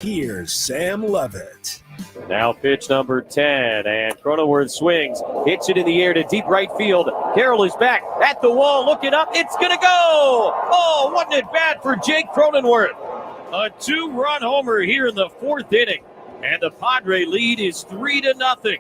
Here's Sam Levitt. Now pitch number 10, and Cronenworth swings, hits it in the air to deep right field. Carroll is back at the wall, looking up. It's going to go! Oh, wasn't it bad for Jake Cronenworth? A two-run homer here in the fourth inning, and the Padre lead is 3-0.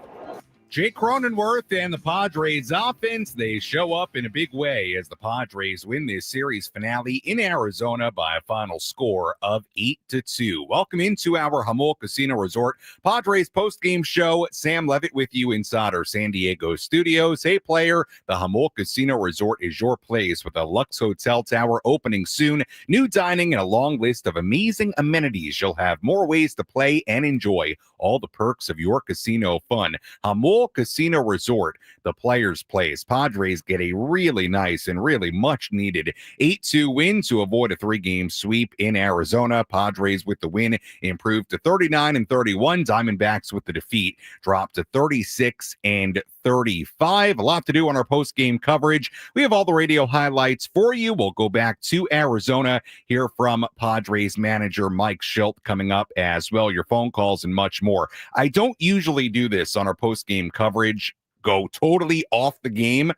Jake Cronenworth and the Padres offense, they show up in a big way as the Padres win this series finale in Arizona by a final score of 8-2. Welcome into our Jamul Casino Resort Padres postgame show. Sam Levitt with you inside our San Diego studios. Hey, player, the Jamul Casino Resort is your place with a Lux Hotel Tower opening soon. New dining and a long list of amazing amenities. You'll have more ways to play and enjoy all the perks of your casino fun. Jamul Casino Resort, the players' place. Padres get a really nice and really much needed 8-2 win to avoid a 3-game sweep in Arizona. Padres with the win improved to 39-31. Diamondbacks with the defeat dropped to 36-35. A lot to do on our post-game coverage. We have all the radio highlights for you. We'll go back to Arizona, hear from Padres manager Mike Shildt coming up as well, your phone calls and much more. I don't usually do this on our post-game coverage, go totally off the game,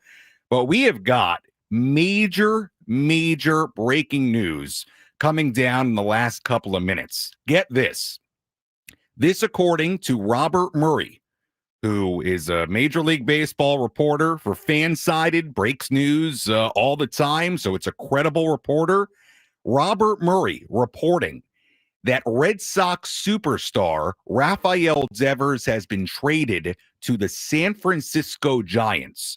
but we have got major breaking news coming down in the last couple of minutes. Get this. This according to Robert Murray, who is a Major League Baseball reporter for Fansided, breaks news all the time, so it's a credible reporter. Robert Murray reporting that Red Sox superstar Rafael Devers has been traded to the San Francisco Giants.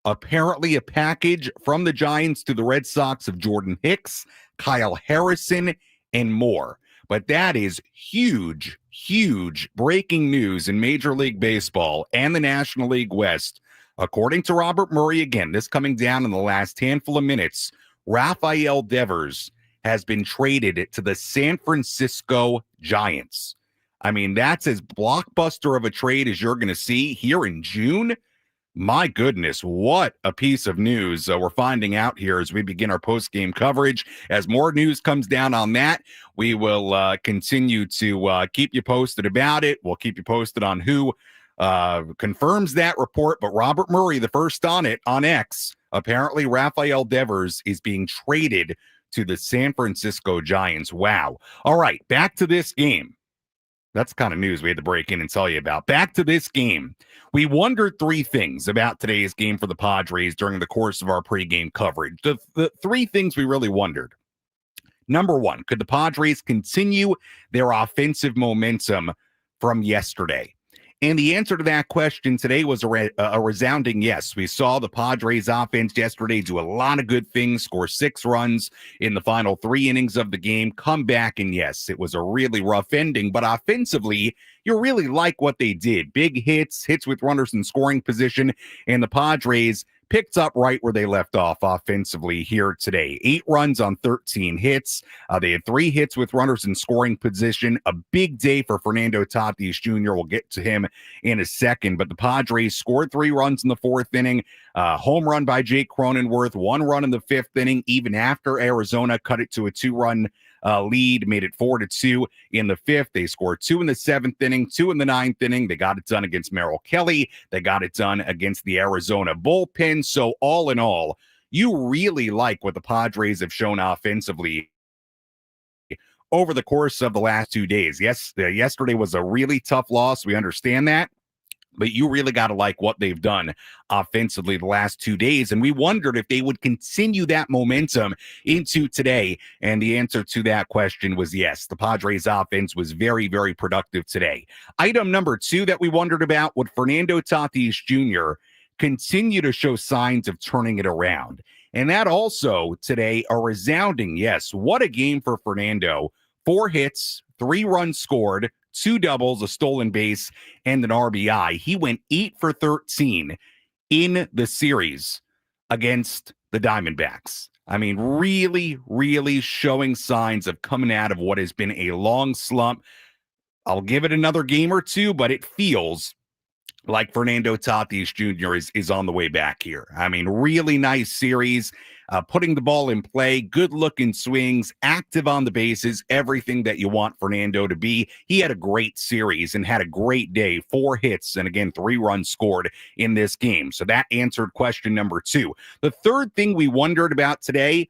Apparently a package from the Giants to the Red Sox of Jordan Hicks, Kyle Harrison, and more. But that is huge breaking news in Major League Baseball and the National League West. According to Robert Murray, again, this coming down in the last handful of minutes, Rafael Devers has been traded to the San Francisco Giants. I mean, that's as blockbuster of a trade as you're going to see here in June. My goodness, what a piece of news we're finding out here as we begin our post-game coverage. As more news comes down on that, we will continue to keep you posted about it. We'll keep you posted on who confirms that report. But Robert Murray, the first on it on X, apparently Rafael Devers is being traded to the San Francisco Giants. Wow. All right, back to this game. That's the kind of news we had to break in and tell you about. Back to this game. We wondered three things about today's game for the Padres during the course of our pregame coverage. The three things we really wondered. Number one, could the Padres continue their offensive momentum from yesterday? And the answer to that question today was a resounding yes. We saw the Padres offense yesterday do a lot of good things, score 6 runs in the final 3 innings of the game, come back, and yes, it was a really rough ending. But offensively, you really like what they did. Big hits with runners in scoring position, and the Padres picked up right where they left off offensively here today. 8 runs on 13 hits. They had 3 hits with runners in scoring position. A big day for Fernando Tatis Jr. We'll get to him in a second. But the Padres scored 3 runs in the 4th inning. Home run by Jake Cronenworth. 1 run in the 5th inning, even after Arizona cut it to a 2-run lead, made it 4-2 in the 5th. They scored 2 in the 7th inning, 2 in the 9th inning. They got it done against Merrill Kelly. They got it done against the Arizona bullpen. So all in all, you really like what the Padres have shown offensively over the course of the last 2 days. Yes, yesterday was a really tough loss. We understand that. But you really got to like what they've done offensively the last 2 days. And we wondered if they would continue that momentum into today. And the answer to that question was yes. The Padres offense was very productive today. Item number 2 that we wondered about, would Fernando Tatis Jr. continue to show signs of turning it around? And that also today, a resounding yes. What a game for Fernando. 4 hits, 3 runs scored, 2 doubles, a stolen base, and an RBI. He went 8 for 13 in the series against the Diamondbacks. I mean, really showing signs of coming out of what has been a long slump. I'll give it another game or two, but it feels like Fernando Tatis Jr. is on the way back here. I mean, really nice series, putting the ball in play, good looking swings, active on the bases, everything that you want Fernando to be. He had a great series and had a great day, 4 hits, and again, 3 runs scored in this game. So that answered question number 2. The third thing we wondered about today,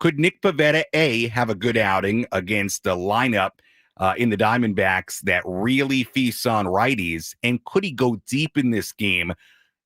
could Nick Pivetta, A, have a good outing against a lineup in the Diamondbacks that really feasts on righties? And could he go deep in this game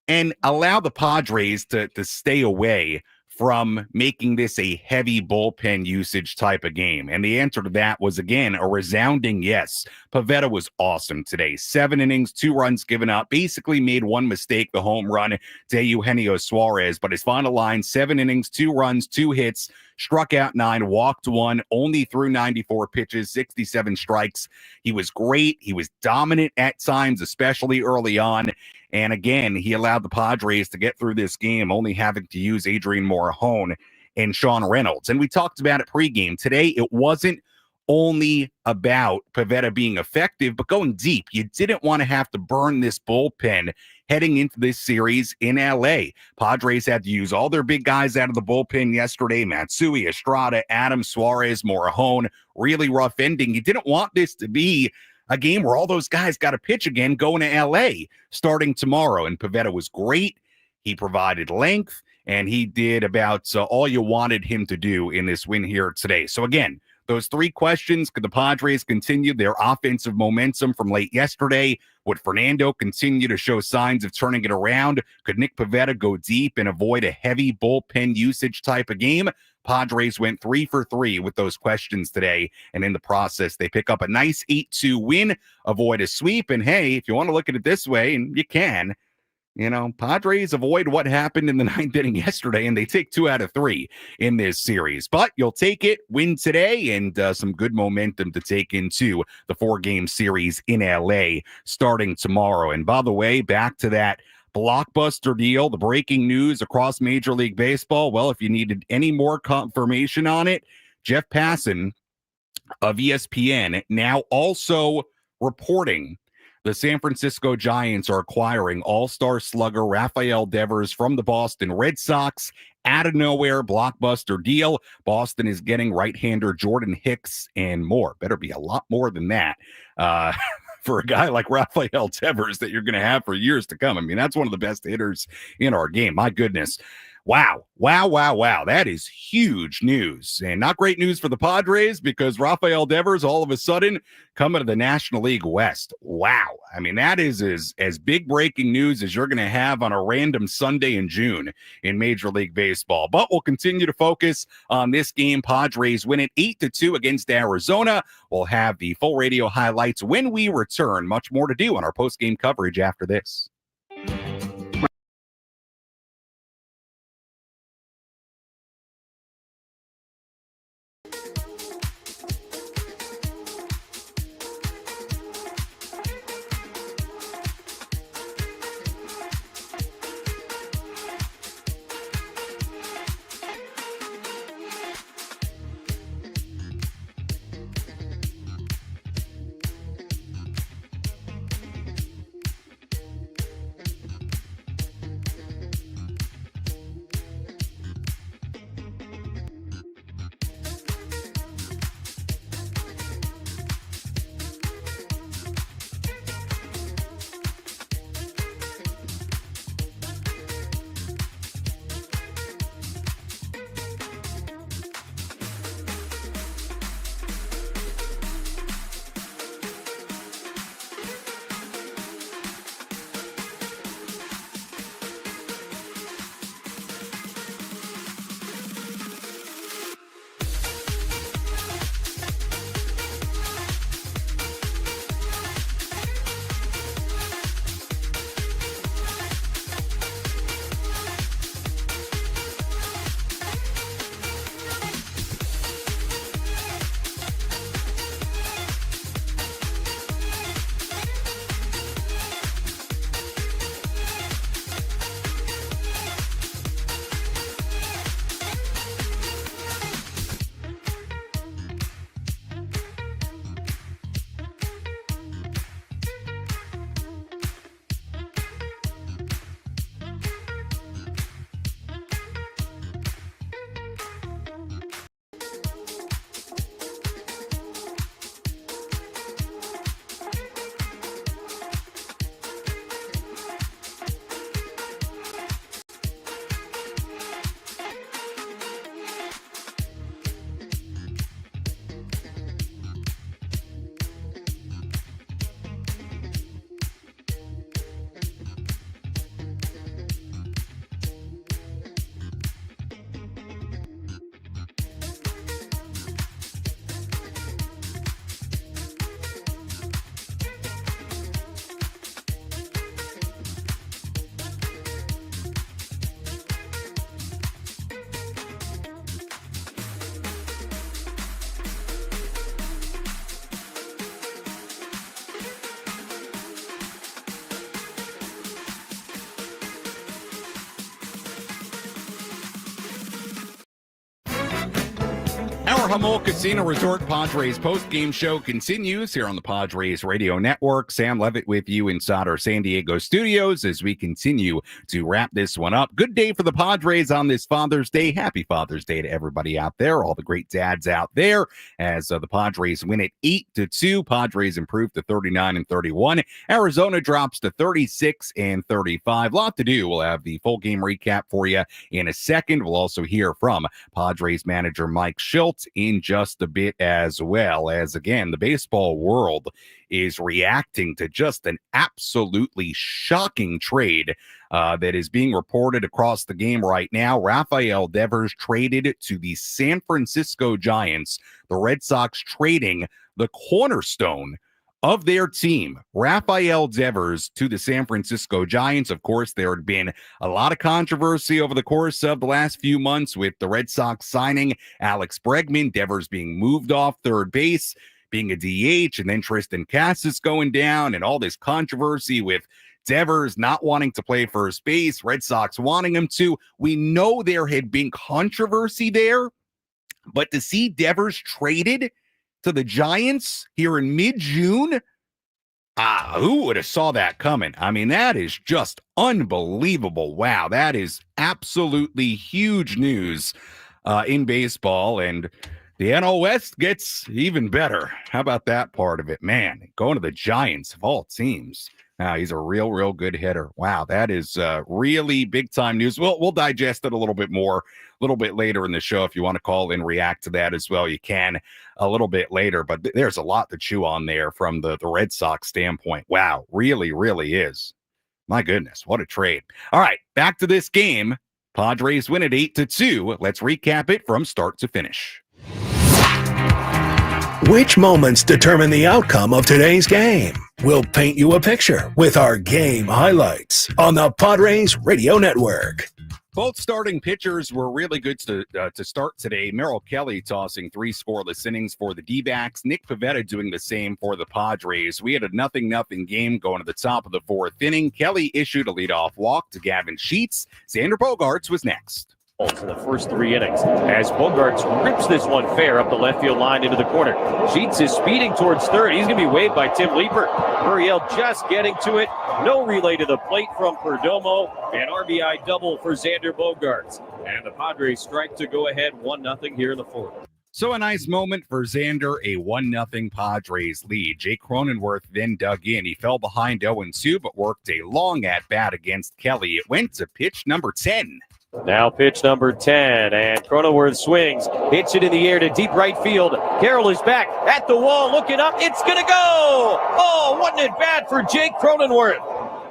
and allow the Padres to stay away from making this a heavy bullpen usage type of game? And the answer to that was, again, a resounding yes. Pivetta was awesome today. 7 innings, 2 runs given up, basically made one mistake, the home run to Eugenio Suarez. But his final line, 7 innings, 2 runs, 2 hits, struck out 9, walked 1, only threw 94 pitches, 67 strikes. He was great. He was dominant at times, especially early on. And again, he allowed the Padres to get through this game, only having to use Adrian Morejon and Sean Reynolds. And we talked about it pregame. Today, it wasn't only about Pivetta being effective, but going deep. You didn't want to have to burn this bullpen heading into this series in LA. Padres had to use all their big guys out of the bullpen yesterday. Matsui, Estrada, Adams, Suarez, Morejon. Really rough ending. You didn't want this to be a game where all those guys got to pitch again going to LA starting tomorrow. And Pivetta was great. He provided length, and he did about all you wanted him to do in this win here today. So again, those 3 questions: could the Padres continue their offensive momentum from late yesterday? Would Fernando continue to show signs of turning it around? Could Nick Pivetta go deep and avoid a heavy bullpen usage type of game? Padres went 3 for 3 with those questions today, and in the process, they pick up a nice 8-2 win, avoid a sweep, and hey, if you want to look at it this way, and you can, Padres avoid what happened in the 9th inning yesterday, and they take 2 out of 3 in this series. But you'll take it, win today, and some good momentum to take into the 4-game series in LA starting tomorrow. And by the way, back to that blockbuster deal, the breaking news across Major League Baseball. Well, if you needed any more confirmation on it, Jeff Passan of ESPN now also reporting the San Francisco Giants are acquiring all-star slugger Rafael Devers from the Boston Red Sox. Out of nowhere, blockbuster deal. Boston is getting right-hander Jordan Hicks and more. Better be a lot more than that for a guy like Rafael Devers that you're going to have for years to come. I mean, that's one of the best hitters in our game. My goodness. Wow. That is huge news, and not great news for the Padres because Rafael Devers all of a sudden coming to the National League West. Wow. I mean, that is as big breaking news as you're going to have on a random Sunday in June in Major League Baseball. But we'll continue to focus on this game. Padres win it 8-2 against Arizona. We'll have the full radio highlights when we return. Much more to do on our post-game coverage after this. Jamul Casino Resort Padres post-game show continues here on the Padres Radio Network. Sam Levitt with you inside our San Diego studios as we continue to wrap this one up. Good day for the Padres on this Father's Day. Happy Father's Day to everybody out there, all the great dads out there, as the Padres win it 8-2. Padres improve to 39-31. Arizona drops to 36-35. Lot to do. We'll have the full game recap for you in a second. We'll also hear from Padres manager Mike Shildt in just a bit, as well as, again, the baseball world is reacting to just an absolutely shocking trade that is being reported across the game right now. Rafael Devers traded to the San Francisco Giants, the Red Sox trading the cornerstone of their team, Rafael Devers, to the San Francisco Giants. Of course, there had been a lot of controversy over the course of the last few months with the Red Sox signing Alex Bregman, Devers being moved off third base, being a DH, and then Tristan Casas going down, and all this controversy with Devers not wanting to play first base, Red Sox wanting him to. We know there had been controversy there, but to see Devers traded to the Giants here in mid-June, who would have saw that coming? I mean, that is just unbelievable. Wow, that is absolutely huge news in baseball, and the NL West gets even better. How about that part of it? Man, going to the Giants of all teams. Now, he's a real good hitter. Wow, that is really big-time news. We'll digest it a little bit more, a little bit later in the show. If you want to call and react to that as well, you can a little bit later. But there's a lot to chew on there from the Red Sox standpoint. Wow, really is. My goodness, what a trade. All right, back to this game. Padres win it 8-2. Let's recap it from start to finish. Which moments determine the outcome of today's game? We'll paint you a picture with our game highlights on the Padres Radio Network. Both starting pitchers were really good to start today. Merrill Kelly tossing 3 scoreless innings for the D-backs. Nick Pivetta doing the same for the Padres. We had a 0-0 game going to the top of the 4th inning. Kelly issued a leadoff walk to Gavin Sheets. Xander Bogaerts was next. In the first 3 innings, as Bogaerts rips this one fair up the left field line into the corner. Sheets is speeding towards third. He's going to be waved by Tim Leeper. Gurriel just getting to it. No relay to the plate from Perdomo. An RBI double for Xander Bogaerts. And the Padres strike to go ahead 1-0 here in the 4th. So a nice moment for Xander, a 1-0 Padres lead. Jake Cronenworth then dug in. He fell behind 0-2, but worked a long at-bat against Kelly. It went to pitch number 10. Now pitch number 10, and Cronenworth swings, hits it in the air to deep right field. Carroll is back at the wall, looking up. It's going to go! Oh, wasn't it bad for Jake Cronenworth?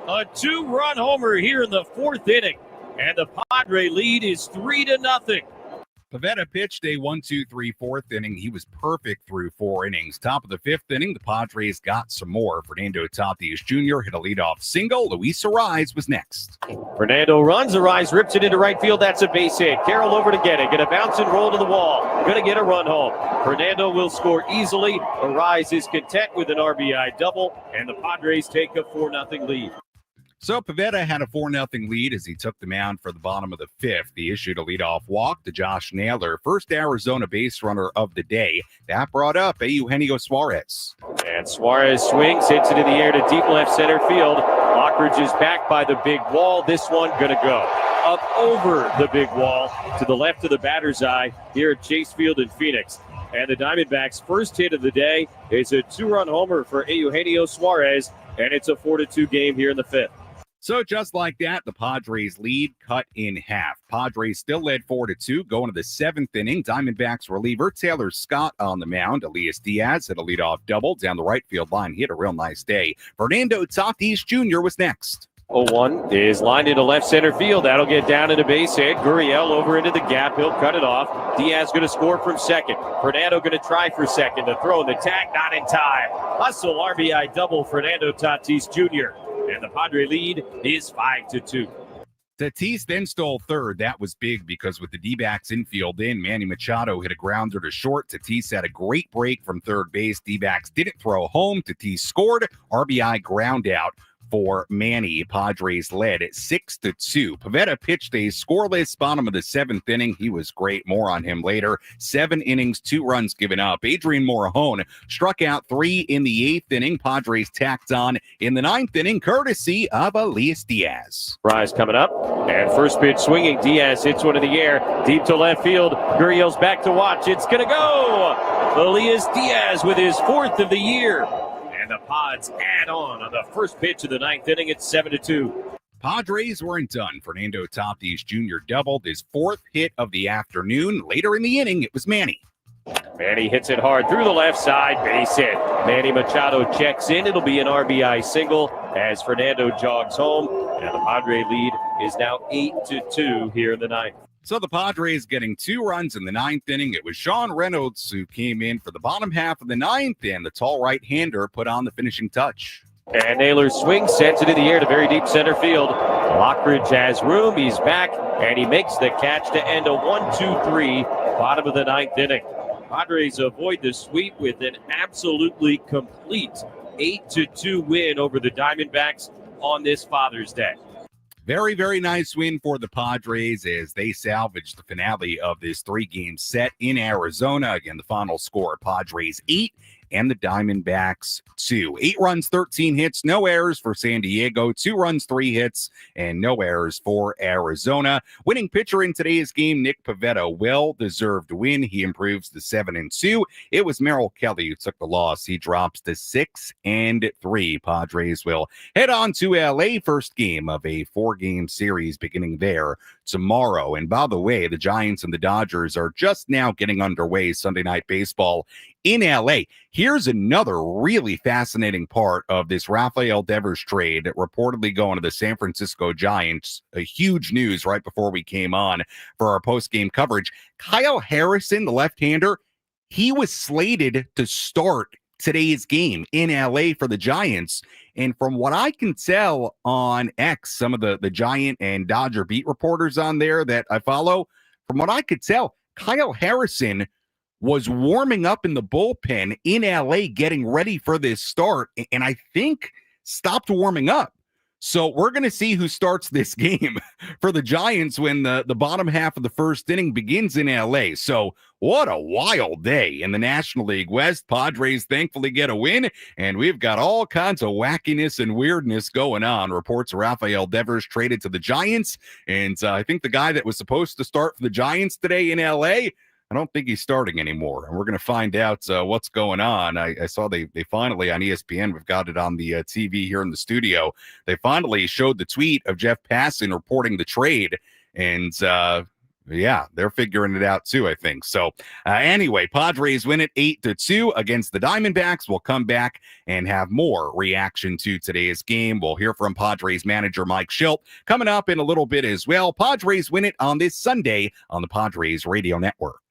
A 2-run homer here in the 4th inning, and the Padre lead is 3-0. Pivetta pitched a 1-2-3 4th inning. He was perfect through 4 innings. Top of the 5th inning, the Padres got some more. Fernando Tatis Jr. hit a leadoff single. Luis Arraez was next. Fernando runs. Arraez rips it into right field. That's a base hit. Carroll over to get it. Going to bounce and roll to the wall. Going to get a run home. Fernando will score easily. Arraez is content with an RBI double, and the Padres take a 4-0 lead. So Pivetta had a 4-0 lead as he took the mound for the bottom of the 5th. He issued a leadoff walk to Josh Naylor, first Arizona base runner of the day. That brought up Eugenio Suarez. And Suarez swings, hits it in the air to deep left center field. Lockridge is back by the big wall. This one going to go up over the big wall to the left of the batter's eye here at Chase Field in Phoenix. And the Diamondbacks' first hit of the day is a 2-run homer for Eugenio Suarez, and it's a 4-2 game here in the 5th. So just like that, the Padres lead cut in half. Padres still led 4-2 going to the 7th inning. Diamondbacks reliever Taylor Scott on the mound. Elias Diaz hit a leadoff double down the right field line. He had a real nice day. Fernando Tatis Jr. was next. 0-1 is lined into left center field. That'll get down into base hit. Gurriel over into the gap. He'll cut it off. Diaz going to score from second. Fernando going to try for second. To throw the tag, not in time. Hustle RBI double Fernando Tatis Jr. And the Padre lead is 5-2. Tatis then stole third. That was big because with the D-backs infield in, Manny Machado hit a grounder to short. Tatis had a great break from third base. D-backs didn't throw home. Tatis scored. RBI ground out for Manny. Padres led at 6-2. Pivetta pitched a scoreless bottom of the 7th inning. He was great. More on him later. 7 innings, 2 runs given up. Adrian Morejon struck out 3 in the 8th inning. Padres tacked on in the 9th inning, courtesy of Elias Diaz. Rise coming up, and first pitch swinging. Diaz hits one in the air, deep to left field. Gurriel's back to watch. It's going to go. Elias Diaz with his 4th of the year. And the Pods add on the first pitch of the 9th inning. It's 7-2. Padres weren't done. Fernando Tatis Jr. doubled his 4th hit of the afternoon. Later in the inning, it was Manny. Manny hits it hard through the left side, base hit. Manny Machado checks in. It'll be an RBI single as Fernando jogs home. And the Padre lead is now 8-2 here in the 9th. So the Padres getting 2 runs in the 9th inning. It was Sean Reynolds who came in for the bottom half of the 9th, and the tall right-hander put on the finishing touch. And Naylor swings, sends it in the air to very deep center field. Lockridge has room. He's back, and he makes the catch to end a 1-2-3 bottom of the 9th inning. Padres avoid the sweep with an absolutely complete 8-2 win over the Diamondbacks on this Father's Day. Very, very nice win for the Padres as they salvaged the finale of this 3-game set in Arizona. Again, the final score, Padres 8 and the Diamondbacks 2. 8 runs, 13 hits, no errors for San Diego. 2 runs, 3 hits, and no errors for Arizona. Winning pitcher in today's game, Nick Pivetta, well-deserved win. He improves to 7-2. It was Merrill Kelly who took the loss. He drops to 6-3. Padres will head on to LA, first game of a 4-game series beginning there tomorrow. And by the way, the Giants and the Dodgers are just now getting underway Sunday Night Baseball in LA. Here's another really fascinating part of this Rafael Devers trade reportedly going to the San Francisco Giants. A huge news right before we came on for our post-game coverage. Kyle Harrison, the left-hander, he was slated to start today's game in LA for the Giants. And from what I can tell on X, some of the Giant and Dodger beat reporters on there that I follow, from what I could tell, Kyle Harrison was warming up in the bullpen in LA, getting ready for this start, and I think stopped warming up. So we're going to see who starts this game for the Giants when the bottom half of the first inning begins in LA. So what a wild day in the National League West. Padres thankfully get a win, and we've got all kinds of wackiness and weirdness going on. Reports Rafael Devers traded to the Giants, and I think the guy that was supposed to start for the Giants today in LA, I don't think he's starting anymore, and we're going to find out what's going on. I saw they finally on ESPN, we've got it on the TV here in the studio, they finally showed the tweet of Jeff Passan reporting the trade, and yeah, they're figuring it out too, I think. So anyway, Padres win it 8-2 against the Diamondbacks. We'll come back and have more reaction to today's game. We'll hear from Padres manager Mike Shildt coming up in a little bit as well. Padres win it on this Sunday on the Padres Radio Network.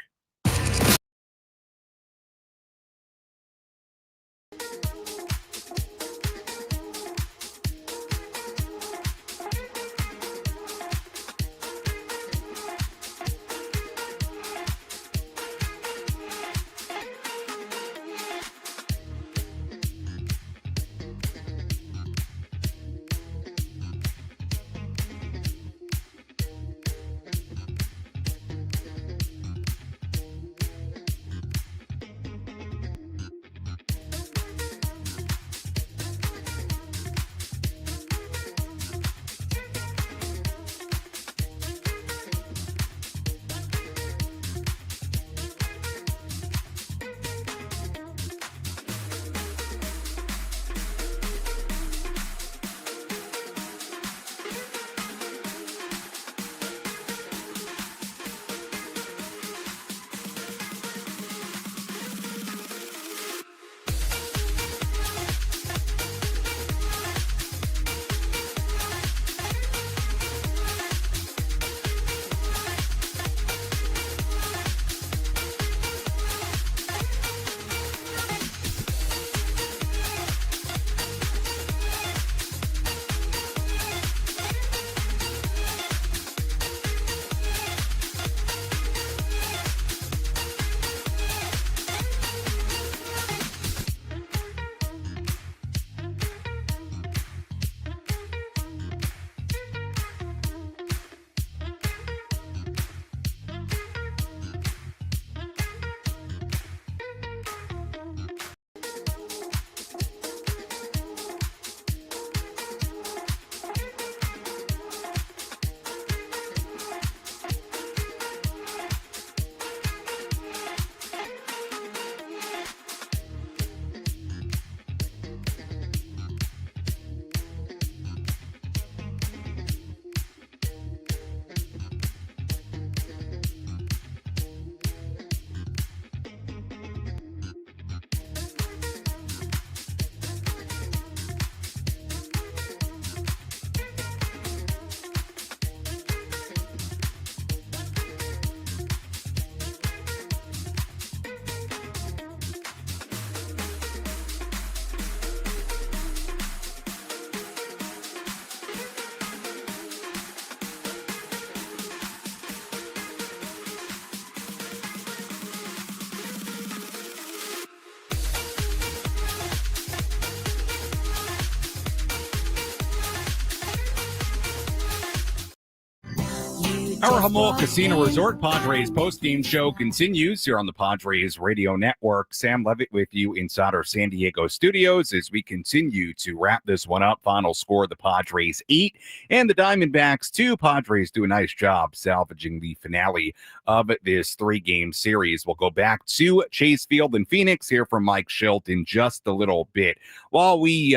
Our Jamul Casino Resort Padres postgame show continues here on the Padres Radio Network. Sam Levitt with you inside our San Diego studios as we continue to wrap this one up. Final score, the Padres 8 and the Diamondbacks 2. Padres do a nice job salvaging the finale of this 3-game series. We'll go back to Chase Field in Phoenix, hear from Mike Shildt in just a little bit. While we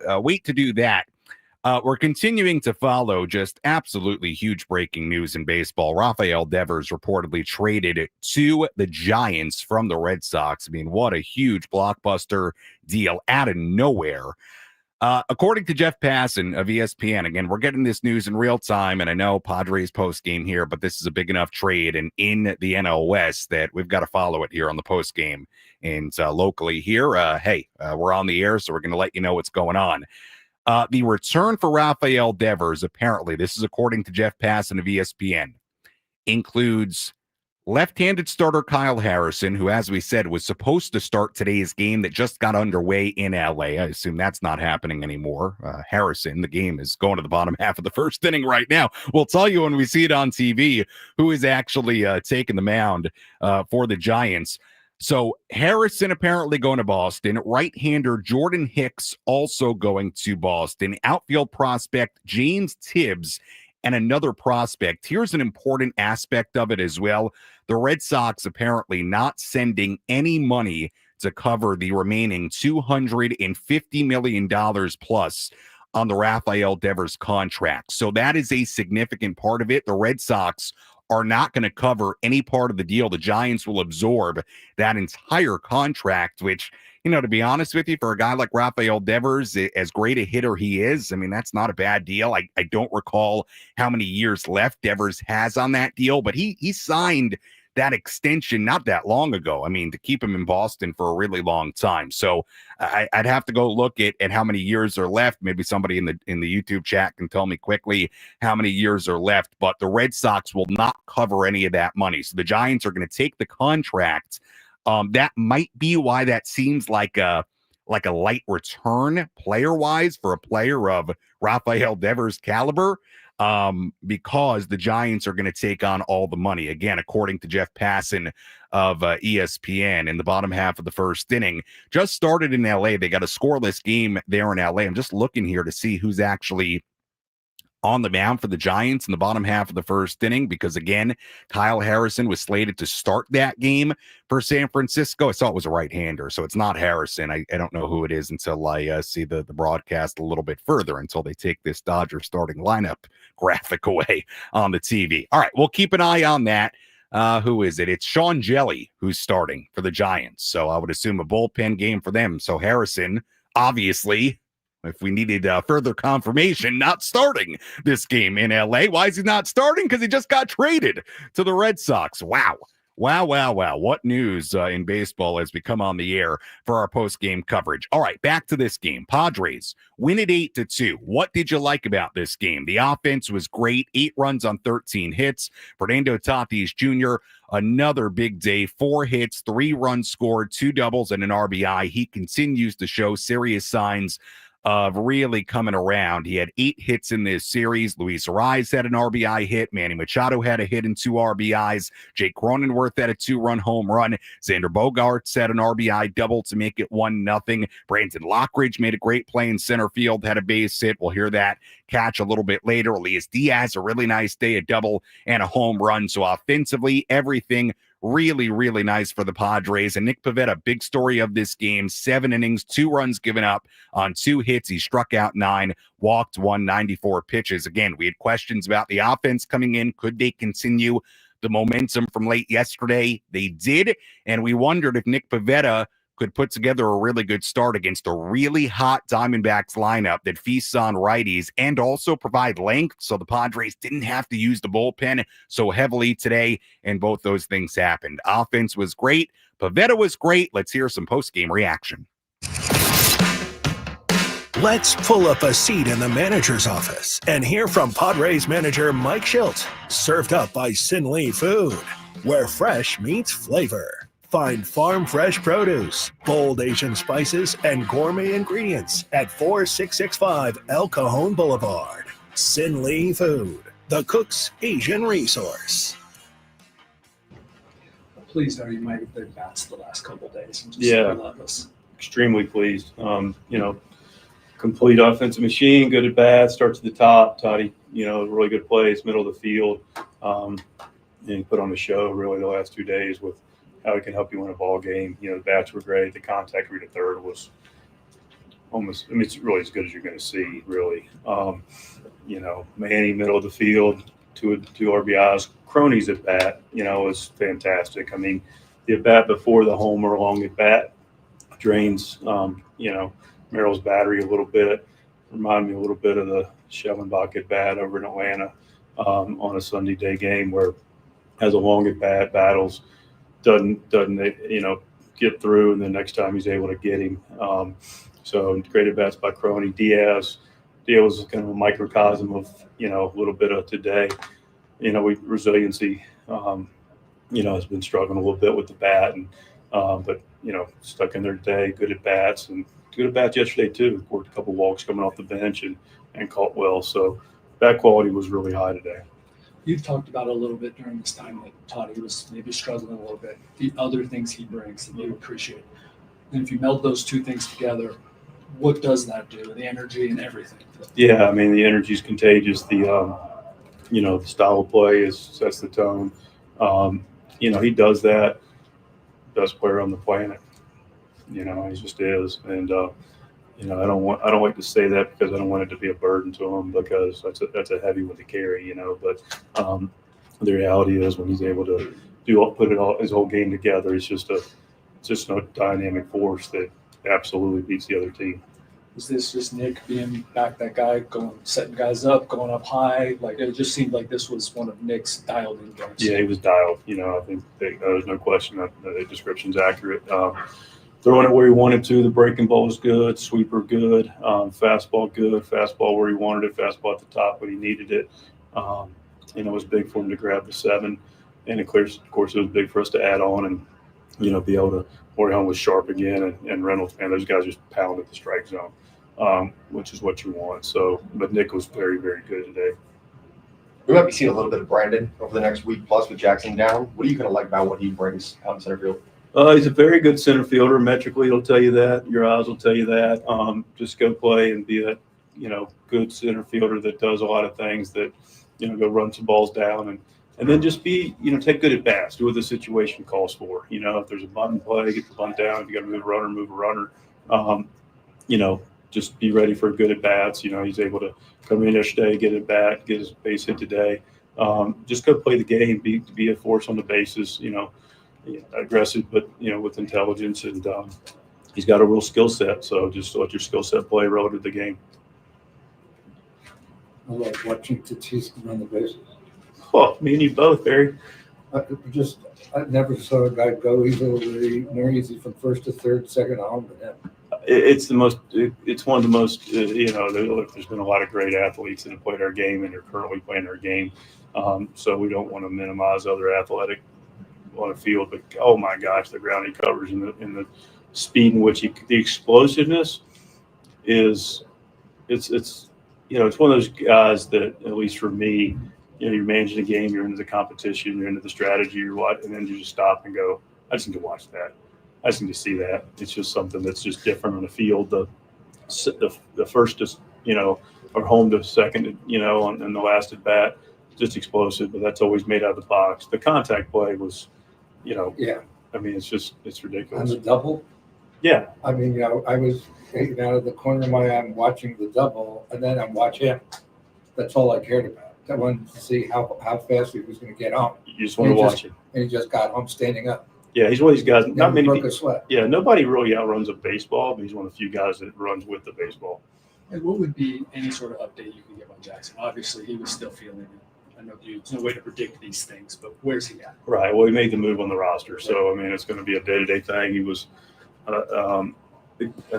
wait to do that, we're continuing to follow just absolutely huge breaking news in baseball. Rafael Devers reportedly traded to the Giants from the Red Sox. I mean, what a huge blockbuster deal out of nowhere. According to Jeff Passan of ESPN, again, we're getting this news in real time, and I know Padres postgame here, but this is a big enough trade and in the NL West that we've got to follow it here on the postgame. And locally here, we're on the air, so we're going to let you know what's going on. The return for Rafael Devers, apparently, this is according to Jeff Passan of ESPN, includes left-handed starter Kyle Harrison, who, as we said, was supposed to start today's game that just got underway in L.A. I assume that's not happening anymore. Harrison, the game is going to the bottom half of the first inning right now. We'll tell you when we see it on TV who is actually taking the mound for the Giants. So Harrison apparently going to Boston. Right-hander Jordan Hicks also going to Boston. Outfield prospect James Tibbs and another prospect. Here's an important aspect of it as well. The Red Sox apparently not sending any money to cover the remaining $250 million plus on the Rafael Devers contract. So that is a significant part of it. The Red Sox are not going to cover any part of the deal. The Giants will absorb that entire contract, which, you know, to be honest with you, for a guy like Rafael Devers, as great a hitter he is, I mean, that's not a bad deal. I don't recall how many years left Devers has on that deal, but he signed that extension not that long ago. I mean, to keep him in Boston for a really long time. So I'd have to go look at how many years are left. Maybe somebody in the YouTube chat can tell me quickly how many years are left, but the Red Sox will not cover any of that money. So the Giants are going to take the contract. That might be why that seems like a light return player-wise for a player of Rafael Devers' caliber. Because the Giants are going to take on all the money. Again, according to Jeff Passan of ESPN, in the bottom half of the first inning, just started in LA. They got a scoreless game there in LA. I'm just looking here to see who's actually on the mound for the Giants in the bottom half of the first inning, because again, Kyle Harrison was slated to start that game for San Francisco. I saw it was a right-hander, so it's not Harrison. I don't know who it is until I see the broadcast a little bit further, until they take this Dodger starting lineup graphic away on the TV. All right, we'll keep an eye on that. Who is it? It's Sean Jelly who's starting for the Giants, so I would assume a bullpen game for them. So Harrison, obviously, if we needed further confirmation, not starting this game in LA. Why is he not starting? Because he just got traded to the Red Sox. Wow. What news in baseball as we come on the air for our post-game coverage. All right, back to this game. Padres win it 8-2. What did you like about this game? The offense was great. 8 runs on 13 hits. Fernando Tatis Jr., another big day. 4 hits, 3 runs scored, 2 doubles, and an RBI. He continues to show serious signs of really coming around. He had 8 hits in this series. Luis Arraez had an RBI hit. Manny Machado had a hit and 2 RBIs. Jake Cronenworth had a 2-run home run. Xander Bogaerts had an RBI double to make it 1-0. Brandon Lockridge made a great play in center field, had a base hit. We'll hear that catch a little bit later. Elias Diaz, a really nice day, a double and a home run. So offensively, everything really, really nice for the Padres. And Nick Pivetta, big story of this game, 7 innings, 2 runs given up on 2 hits. He struck out 9, walked 1, 94 pitches. Again, we had questions about the offense coming in. Could they continue the momentum from late yesterday? They did. And we wondered if Nick Pivetta could put together a really good start against a really hot Diamondbacks lineup that feasts on righties and also provide length, so the Padres didn't have to use the bullpen so heavily today, and both those things happened. Offense was great. Pivetta was great. Let's hear some post-game reaction. Let's pull up a seat in the manager's office and hear from Padres manager Mike Shildt, served up by Sin Lee Food, where fresh meets flavor. Find farm fresh produce, bold Asian spices, and gourmet ingredients at 4665 El Cajon Boulevard. Sin Lee Food. the Cook's Asian resource. Pleased how you might have been bats the last couple of days and just relentless. Extremely pleased. Complete offensive machine, good at bat, starts at the top. Toddy, really good plays, middle of the field. And he put on the show really the last 2 days with how he can help you win a ball game. The bats were great. The contact read at third was almost, it's really as good as you're going to see, really. Manny, middle of the field, two RBIs. Crony's at bat, was fantastic. I mean, the at bat before the homer, long at bat, drains, Merrill's battery a little bit. Reminded me a little bit of the Schellenbach at bat over in Atlanta on a Sunday day game where has a long at bat, battles, doesn't get through, and then next time he's able to get him. So great at bats by Crony. Diaz was kind of a microcosm of a little bit of today. Resiliency. Has been struggling a little bit with the bat, and but stuck in there today. Good at bats, and good at bats yesterday too. Worked a couple walks coming off the bench and caught well. So bat quality was really high today. You've talked about a little bit during this time that Toddy was maybe struggling a little bit. The other things he brings that you appreciate, and if you meld those two things together, what does that do? The energy and everything. Yeah, I mean the energy is contagious. The the style of play sets the tone. He does that. Best player on the planet. He just is. And I don't like to say that because I don't want it to be a burden to him, because that's a heavy one to carry. But the reality is when he's able to put his whole game together, it's just a dynamic force that absolutely beats the other team. Was this just Nick being back that guy, setting guys up, going up high? Like it just seemed like this was one of Nick's dialed-in games. Yeah, he was dialed. I think there's no question that the description's accurate. Throwing it where he wanted to. The breaking ball was good. Sweeper good. Fastball good. Fastball where he wanted it. Fastball at the top when he needed it. It was big for him to grab the 7, and of course it was big for us to add on and be able to. Orion was sharp again, and Reynolds, man, those guys just pounded the strike zone, which is what you want. So, but Nick was very, very good today. We might be seeing a little bit of Brandon over the next week plus with Jackson down. What are you going to like about what he brings out in center field? He's a very good center fielder. Metrically, he'll tell you that. Your eyes will tell you that. Just go play and be that, good center fielder that does a lot of things that, go run some balls down and then just be, take good at bats, do what the situation calls for. If there's a bunt in play, get the bunt down. If you got to move a runner. Just be ready for good at bats. He's able to come in yesterday, get at bat, get his base hit today. Just go play the game, be a force on the bases, aggressive, but, with intelligence. And he's got a real skill set. So just let your skill set play relative to the game. I like watching Tatis run the bases. Oh, me and you both, Barry. I never saw a guy go more easy from first to third, second to home than him. It's one of the most, there's been a lot of great athletes that have played our game and are currently playing our game. So we don't want to minimize other athletic on the field, but oh my gosh, the ground he covers and the speed in which the explosiveness is, it's one of those guys that, at least for me, you're managing the game, you're into the competition, you're into the strategy, and then you just stop and go, I just need to watch that. I just need to see that. It's just something that's just different on the field. The first is, or home to second, and the last at bat, just explosive, but that's always made out of the box. The contact play was, Yeah. I mean, it's ridiculous. On the double? Yeah. I mean, I was hanging out of the corner of my eye, I'm watching the double, and then I'm watching him. That's all I cared about. I wanted to see how fast he was going to get home. You just want to watch it. And he just got home standing up. Yeah, he's one of these guys. Not many broke people. a sweat. Yeah, nobody really outruns a baseball, but he's one of the few guys that runs with the baseball. And what would be any sort of update you could give on Jackson? Obviously, he was still feeling it. I know there's no way to predict these things, but where's he at? Right. Well, he made the move on the roster, so I mean, it's going to be a day-to-day thing. He was. I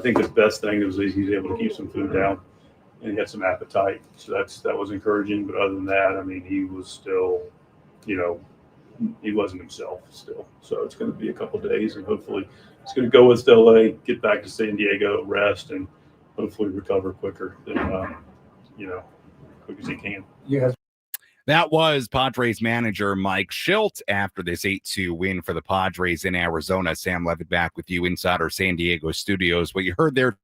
think the best thing was he's able to keep some food down, and he had some appetite, so that was encouraging. But other than that, I mean, he was still, he wasn't himself still. So it's going to be a couple of days, and hopefully it's going to go with LA, get back to San Diego, rest, and hopefully recover quicker than quick as he can. Yeah. That was Padres manager Mike Shildt after this 8-2 win for the Padres in Arizona. Sam Levitt back with you inside our San Diego studios. What you heard there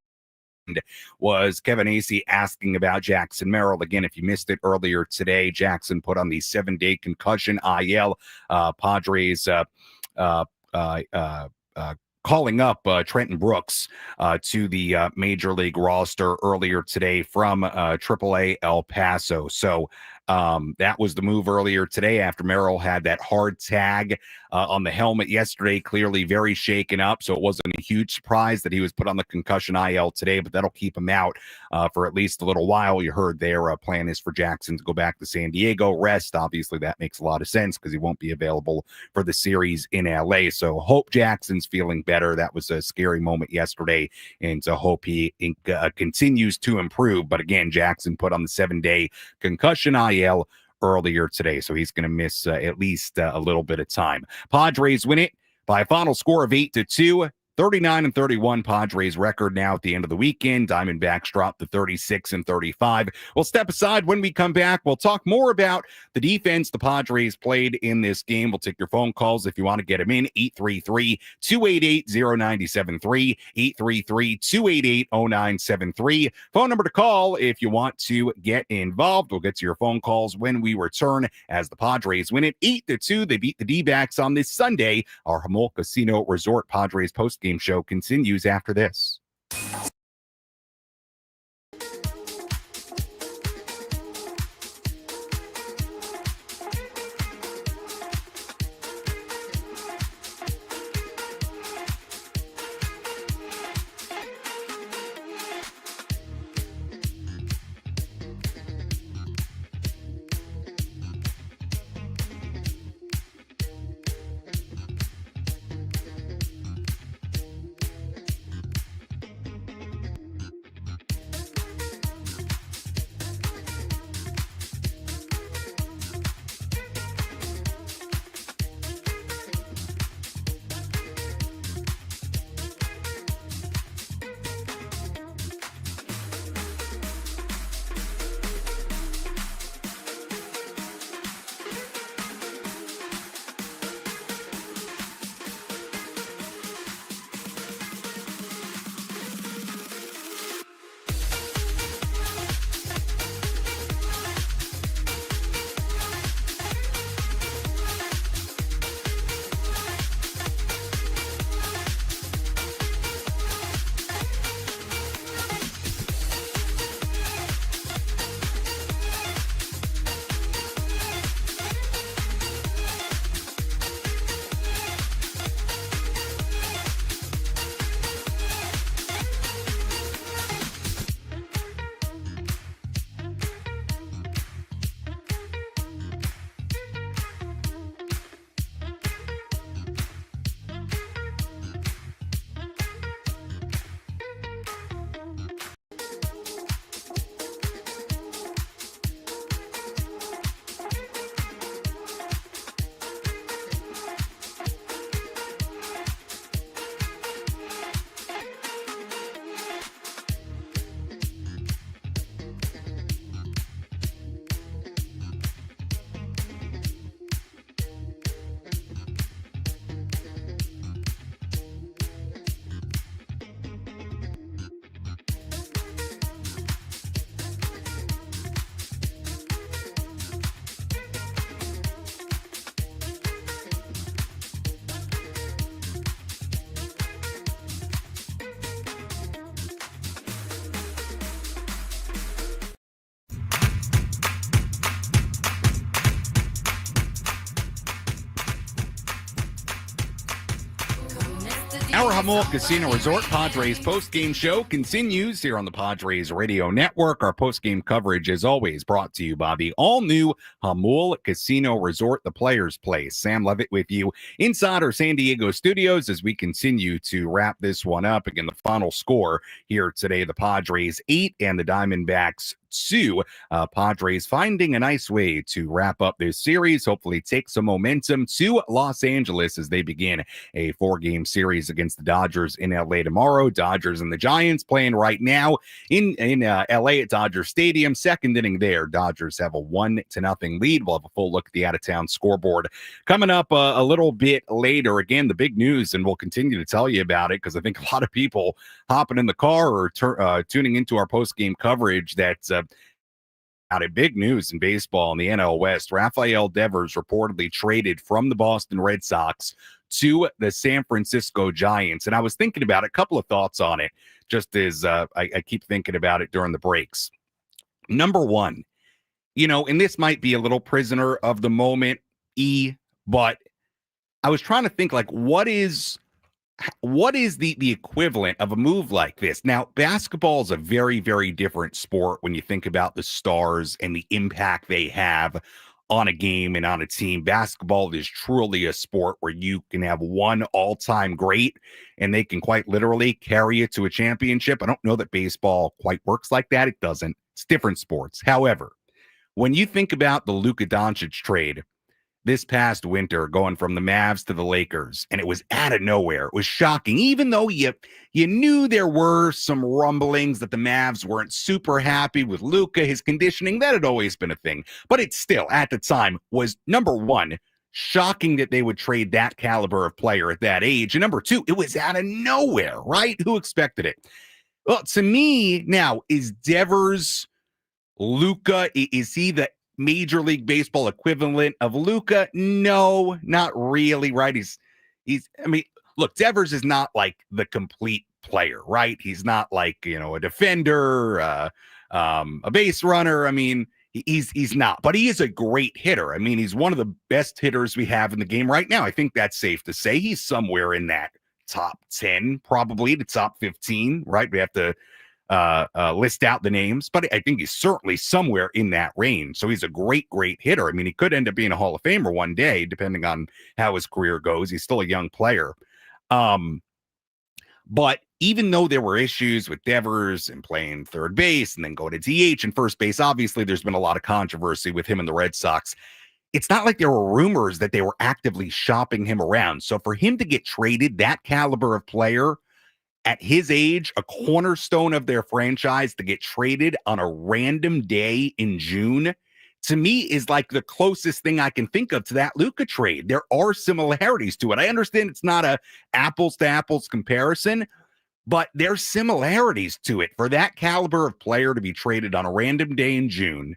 was Kevin Acee asking about Jackson Merrill. Again, if you missed it earlier today, Jackson put on the 7-day concussion IL. Padres calling up Trenton Brooks to the major league roster earlier today from AAA El Paso. So that was the move earlier today after Merrill had that hard tag on the helmet yesterday, clearly very shaken up. So it wasn't a huge surprise that he was put on the concussion IL today, but that'll keep him out for at least a little while. You heard their plan is for Jackson to go back to San Diego, rest. Obviously, that makes a lot of sense because he won't be available for the series in LA. So hope Jackson's feeling better. That was a scary moment yesterday, and so hope he continues to improve. But again, Jackson put on the 7-day concussion IL earlier today, so he's going to miss at least a little bit of time. Padres win it by a final score of 8-2. 39-31 Padres record now at the end of the weekend. Diamondbacks dropped to 36-35. We'll step aside. When we come back, we'll talk more about the defense the Padres played in this game. We'll take your phone calls if you want to get them in. 833-288-0973, 833-288-0973. Phone number to call if you want to get involved. We'll get to your phone calls when we return as the Padres win it 8-2. They beat the D-backs on this Sunday. Our Jamul Casino Resort Padres postgame show continues after this. Our Jamul Casino Resort Padres postgame show continues here on the Padres Radio Network. Our postgame coverage, as always, brought to you by the all-new Jamul Casino Resort, the Players' Place. Sam Levitt with you inside our San Diego studios as we continue to wrap this one up. Again, the final score here today, the Padres 8 and the Diamondbacks 2. Padres finding a nice way to wrap up this series, hopefully take some momentum to Los Angeles as they begin a 4-game series against the Dodgers in LA tomorrow. Dodgers and the Giants playing right now in LA at Dodger Stadium. Second inning there. Dodgers have a 1-0 lead. We'll have a full look at the out-of-town scoreboard coming up a little bit later. Again, the big news, and we'll continue to tell you about it because I think a lot of people hopping in the car or tuning into our post-game coverage that's out of big news in baseball in the NL West. Rafael Devers reportedly traded from the Boston Red Sox to the San Francisco Giants. And I was thinking about a couple of thoughts on it, just as I keep thinking about it during the breaks. Number one, and this might be a little prisoner of the moment, but I was trying to think, like, what is the equivalent of a move like this? Now, basketball is a very, very different sport when you think about the stars and the impact they have on a game and on a team. Basketball is truly a sport where you can have one all-time great and they can quite literally carry it to a championship. I don't know that baseball quite works like that. It doesn't. It's different sports. However, when you think about the Luka Doncic trade this past winter, going from the Mavs to the Lakers, and it was out of nowhere. It was shocking, even though you knew there were some rumblings that the Mavs weren't super happy with Luka, his conditioning. That had always been a thing. But it still, at the time, was, number one, shocking that they would trade that caliber of player at that age. And number two, it was out of nowhere, right? Who expected it? Well, to me, now, is Devers Luka? Is he the Major League Baseball equivalent of Luka? No, not really, right? I mean, look, Devers is not like the complete player, right? He's not like, a defender, a base runner. I mean, he's not, but he is a great hitter. I mean, he's one of the best hitters we have in the game right now. I think that's safe to say. He's somewhere in that top 10, probably the top 15, right? We have to list out the names, but I think he's certainly somewhere in that range. So he's a great, great hitter. I mean, he could end up being a Hall of Famer one day, depending on how his career goes. He's still a young player. But even though there were issues with Devers and playing third base and then going to DH and first base, obviously there's been a lot of controversy with him and the Red Sox. It's not like there were rumors that they were actively shopping him around. So for him to get traded, that caliber of player, at his age, a cornerstone of their franchise, to get traded on a random day in June, to me is like the closest thing I can think of to that Luka trade. There are similarities to it. I understand it's not a apples to apples comparison, but there's similarities to it. For that caliber of player to be traded on a random day in June,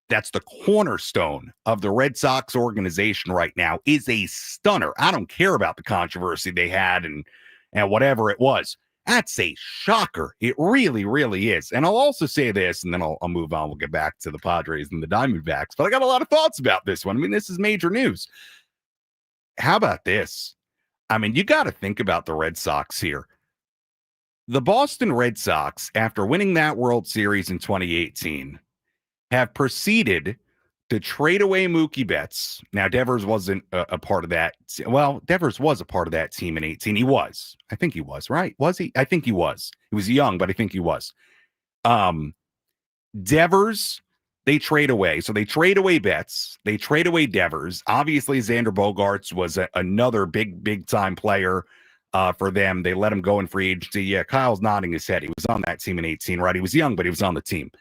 that's the cornerstone of the Red Sox organization right now, is a stunner. I don't care about the controversy they had and whatever it was. That's a shocker. It really, really is. And I'll also say this, and then I'll move on. We'll get back to the Padres and the Diamondbacks. But I got a lot of thoughts about this one. I mean, this is major news. How about this? I mean, you got to think about the Red Sox here. The Boston Red Sox, after winning that World Series in 2018, have proceeded to trade away Mookie Betts. Now, Devers wasn't a part of that. Well, Devers was a part of that team in 18. He was. I think he was, right? Was he? I think he was. He was young, but I think he was. Devers, they trade away. So they trade away Betts. They trade away Devers. Obviously, Xander Bogaerts was another big time player for them. They let him go in free agency. Yeah, Kyle's nodding his head. He was on that team in 18, right? He was young, but he was on the team.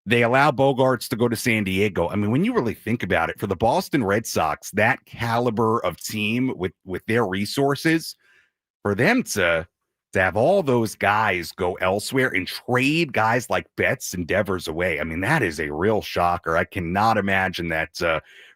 They allow Bogaerts to go to San Diego. I mean, when you really think about it, for the Boston Red Sox, that caliber of team with their resources, for them to have all those guys go elsewhere and trade guys like Betts and Devers away, I mean, that is a real shocker. I cannot imagine that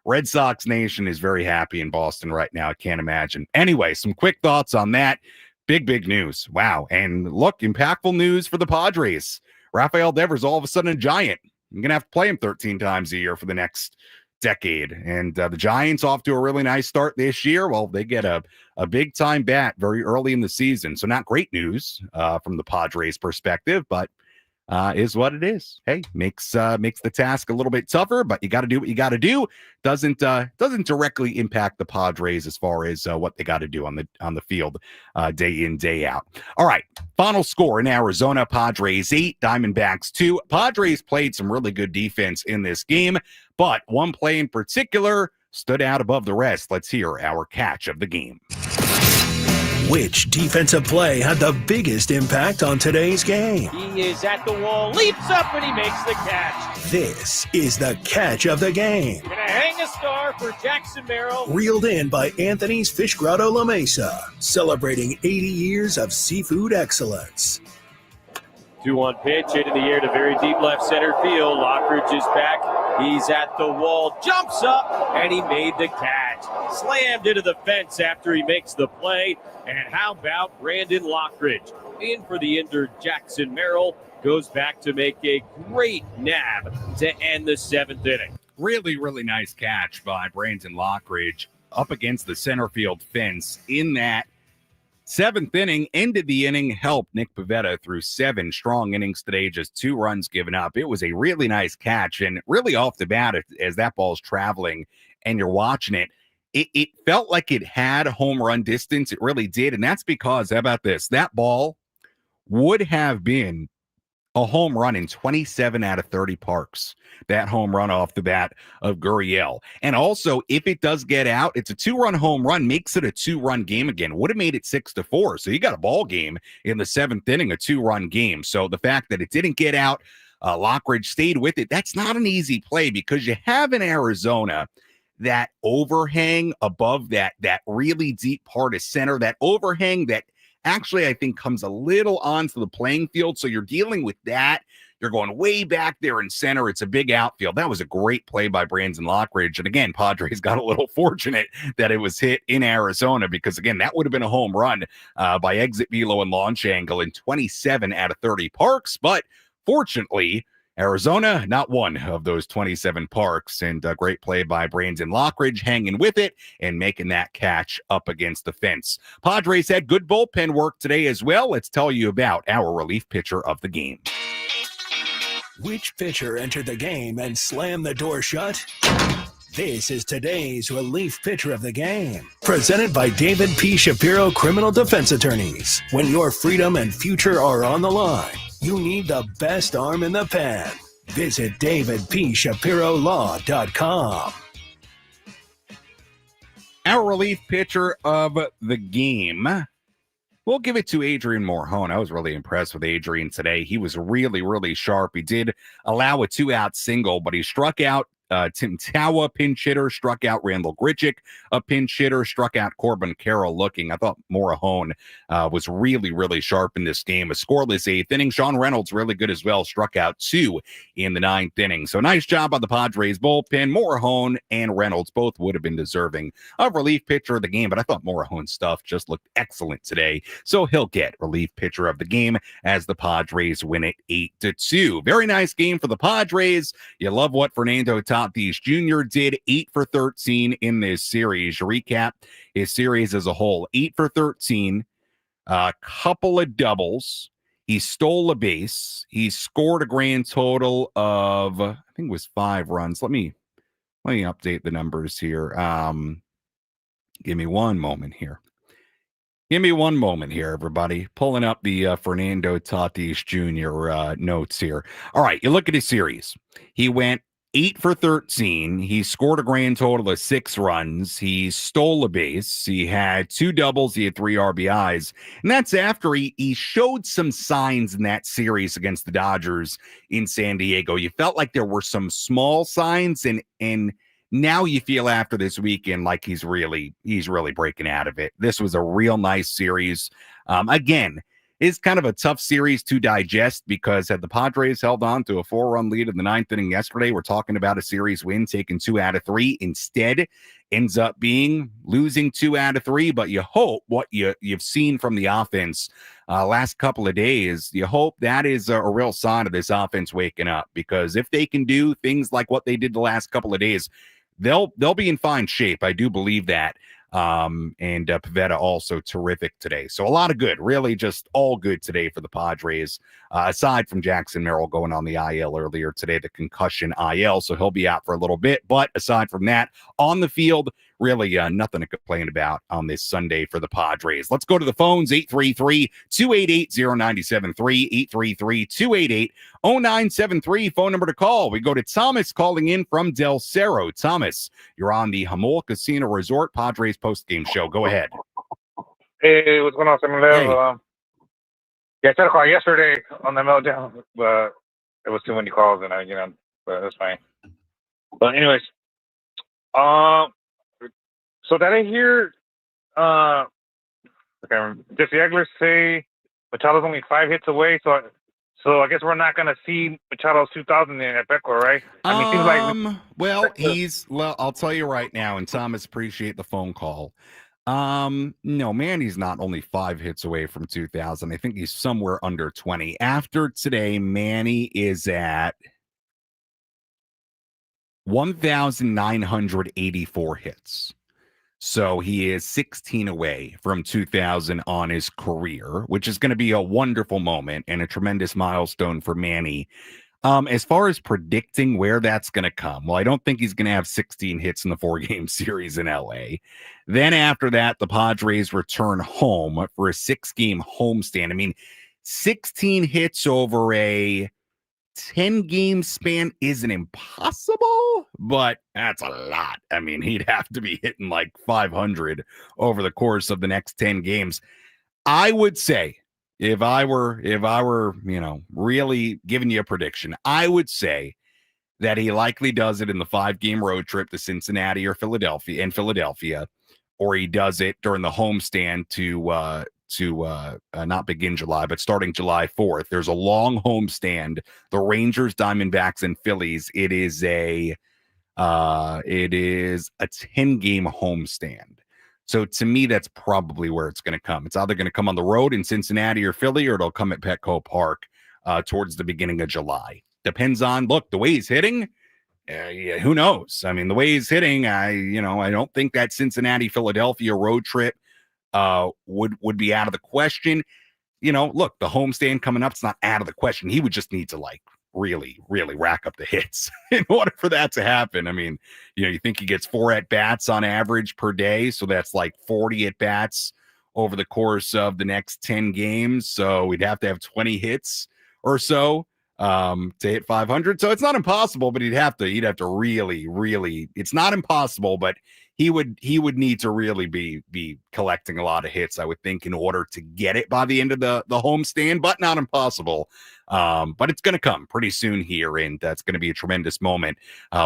Red Sox Nation is very happy in Boston right now. I can't imagine. Anyway, some quick thoughts on that. Big news. Wow. And look, impactful news for the Padres. Rafael Devers, all of a sudden a Giant. You're going to have to play him 13 times a year for the next decade. And the Giants off to a really nice start this year. Well, they get a big-time bat very early in the season. So not great news from the Padres' perspective, but is what it is. Hey, makes the task a little bit tougher, but you got to do what you got to do. Doesn't directly impact the Padres as far as what they got to do on the field day in, day out. All right, final score in Arizona: Padres 8, Diamondbacks 2. Padres played some really good defense in this game, but one play in particular stood out above the rest. Let's hear our catch of the game. Which defensive play had the biggest impact on today's game? He is at the wall, leaps up, and he makes the catch. This is the catch of the game. Gonna hang a star for Jackson Merrill. Reeled in by Anthony's Fish Grotto La Mesa, celebrating 80 years of seafood excellence. 2-1 pitch into the air to very deep left center field. Lockridge is back. He's at the wall, jumps up, and he made the catch. Slammed into the fence after he makes the play. And how about Brandon Lockridge? In for the injured Jackson Merrill. Goes back to make a great nab to end the 7th inning. Really, really nice catch by Brandon Lockridge up against the center field fence in that 7th inning. Ended the inning, helped Nick Pivetta through 7 strong innings today, just 2 runs given up. It was a really nice catch, and really off the bat, as that ball's traveling and you're watching it, it felt like it had home run distance. It really did, and that's because, how about this? That ball would have been a home run in 27 out of 30 parks. That home run off the bat of Gurriel. And also, if it does get out, it's a 2-run home run, makes it a 2-run game again. Would have made it 6-4. So you got a ball game in the 7th inning, a 2-run game. So the fact that it didn't get out, Lockridge stayed with it. That's not an easy play because you have in Arizona that overhang above that really deep part of center, that overhang that actually I think comes a little onto the playing field. So you're dealing with that. You're going way back there in center. It's a big outfield. That was a great play by Brandon Lockridge. And again, Padres got a little fortunate that it was hit in Arizona because, again, that would have been a home run by exit velo and launch angle in 27 out of 30 parks. But fortunately, Arizona, not one of those 27 parks, and a great play by Brandon Lockridge, hanging with it and making that catch up against the fence. Padres had good bullpen work today as well. Let's tell you about our relief pitcher of the game. Which pitcher entered the game and slammed the door shut? This is today's relief pitcher of the game. Presented by David P. Shapiro Criminal Defense Attorneys. When your freedom and future are on the line, you need the best arm in the pen. Visit davidpshapirolaw.com. Our relief pitcher of the game, we'll give it to Adrian Morjon. I was really impressed with Adrian today. He was really, really sharp. He did allow a 2-out single, but he struck out Tim Tawa, pinch hitter, struck out Randall Grichuk, a pinch hitter, struck out Corbin Carroll looking. I thought Morjon was really, really sharp in this game. A scoreless 8th inning. Sean Reynolds really good as well, struck out 2 in the 9th inning. So nice job on the Padres bullpen. Morjon and Reynolds both would have been deserving of relief pitcher of the game, but I thought Morjon's stuff just looked excellent today. So he'll get relief pitcher of the game as the Padres win it 8-2. Very nice game for the Padres. You love what Fernando Tatis Jr. did, 8 for 13 in this series. Recap his series as a whole: 8 for 13, a couple of doubles. He stole a base. He scored a grand total of, I think it was 5 runs. Let me update the numbers here. Give me one moment here. Everybody. Pulling up the Fernando Tatis Jr. Notes here. All right, you look at his series. He went 8 for 13. He scored a grand total of 6 runs. He stole a base. He had 2 doubles. He had 3 RBIs. And that's after he showed some signs in that series against the Dodgers in San Diego. You felt like there were some small signs, and now you feel after this weekend like he's really breaking out of it. This was a real nice series. Again, it's kind of a tough series to digest because had the Padres held on to a 4-run lead in the 9th inning yesterday, we're talking about a series win, taking 2 out of 3. Instead, ends up being losing 2 out of 3. But you hope what you've seen from the offense last couple of days, you hope that is a real sign of this offense waking up, because if they can do things like what they did the last couple of days, they'll be in fine shape. I do believe that. And Pivetta also terrific today. So a lot of good, really just all good today for the Padres. aside from Jackson Merrill going on the IL earlier today, the concussion IL, so he'll be out for a little bit. But aside from that, on the field, really nothing to complain about on this Sunday for the Padres. Let's go to the phones, 833-288-0973, 833-288-0973, phone number to call. We go to Thomas calling in from Del Cerro. Thomas, you're on the Jamul Casino Resort Padres postgame show. Go ahead. Hey, what's going on, Sam Lev? Hey. Yeah, I tried to call yesterday on the meltdown, but it was too many calls, and but that's fine. But anyways, so did I hear Jesse Egler say Machado's only 5 hits away? So I guess we're not gonna see Machado's 2000 at Petco, right? I mean, it seems like I'll tell you right now, and Thomas, appreciate the phone call. No, Manny's not only 5 hits away from 2000. I think he's somewhere under 20. After today, Manny is at 1,984 hits. So he is 16 away from 2000 on his career, which is going to be a wonderful moment and a tremendous milestone for Manny. As far as predicting where that's going to come, well, I don't think he's going to have 16 hits in the 4-game series in LA. Then after that, the Padres return home for a 6-game homestand. I mean, 16 hits over a 10-game span isn't impossible, but that's a lot. I mean, he'd have to be hitting like 500 over the course of the next 10 games. I would say, if I were, really giving you a prediction, I would say that he likely does it in the 5-game road trip to Cincinnati or Philadelphia, or he does it during the homestand to not begin July, but starting July 4th. There's a long homestand. The Rangers, Diamondbacks, and Phillies. It is a 10-game homestand. So to me, that's probably where it's going to come. It's either going to come on the road in Cincinnati or Philly, or it'll come at Petco Park towards the beginning of July. Depends on, look, the way he's hitting. Yeah, who knows? I mean, the way he's hitting, I don't think that Cincinnati-Philadelphia road trip would be out of the question. Look, the homestand coming up, it's not out of the question. He would just need to really, really rack up the hits in order for that to happen. I mean, you think he gets 4 at-bats on average per day, so that's like 40 at-bats over the course of the next 10 games. So we'd have to have 20 hits or so to hit 500. So it's not impossible, but he'd have to really, really, it's not impossible, but he would need to really be collecting a lot of hits, I would think, in order to get it by the end of the homestand, but not impossible. But it's going to come pretty soon here, and that's going to be a tremendous moment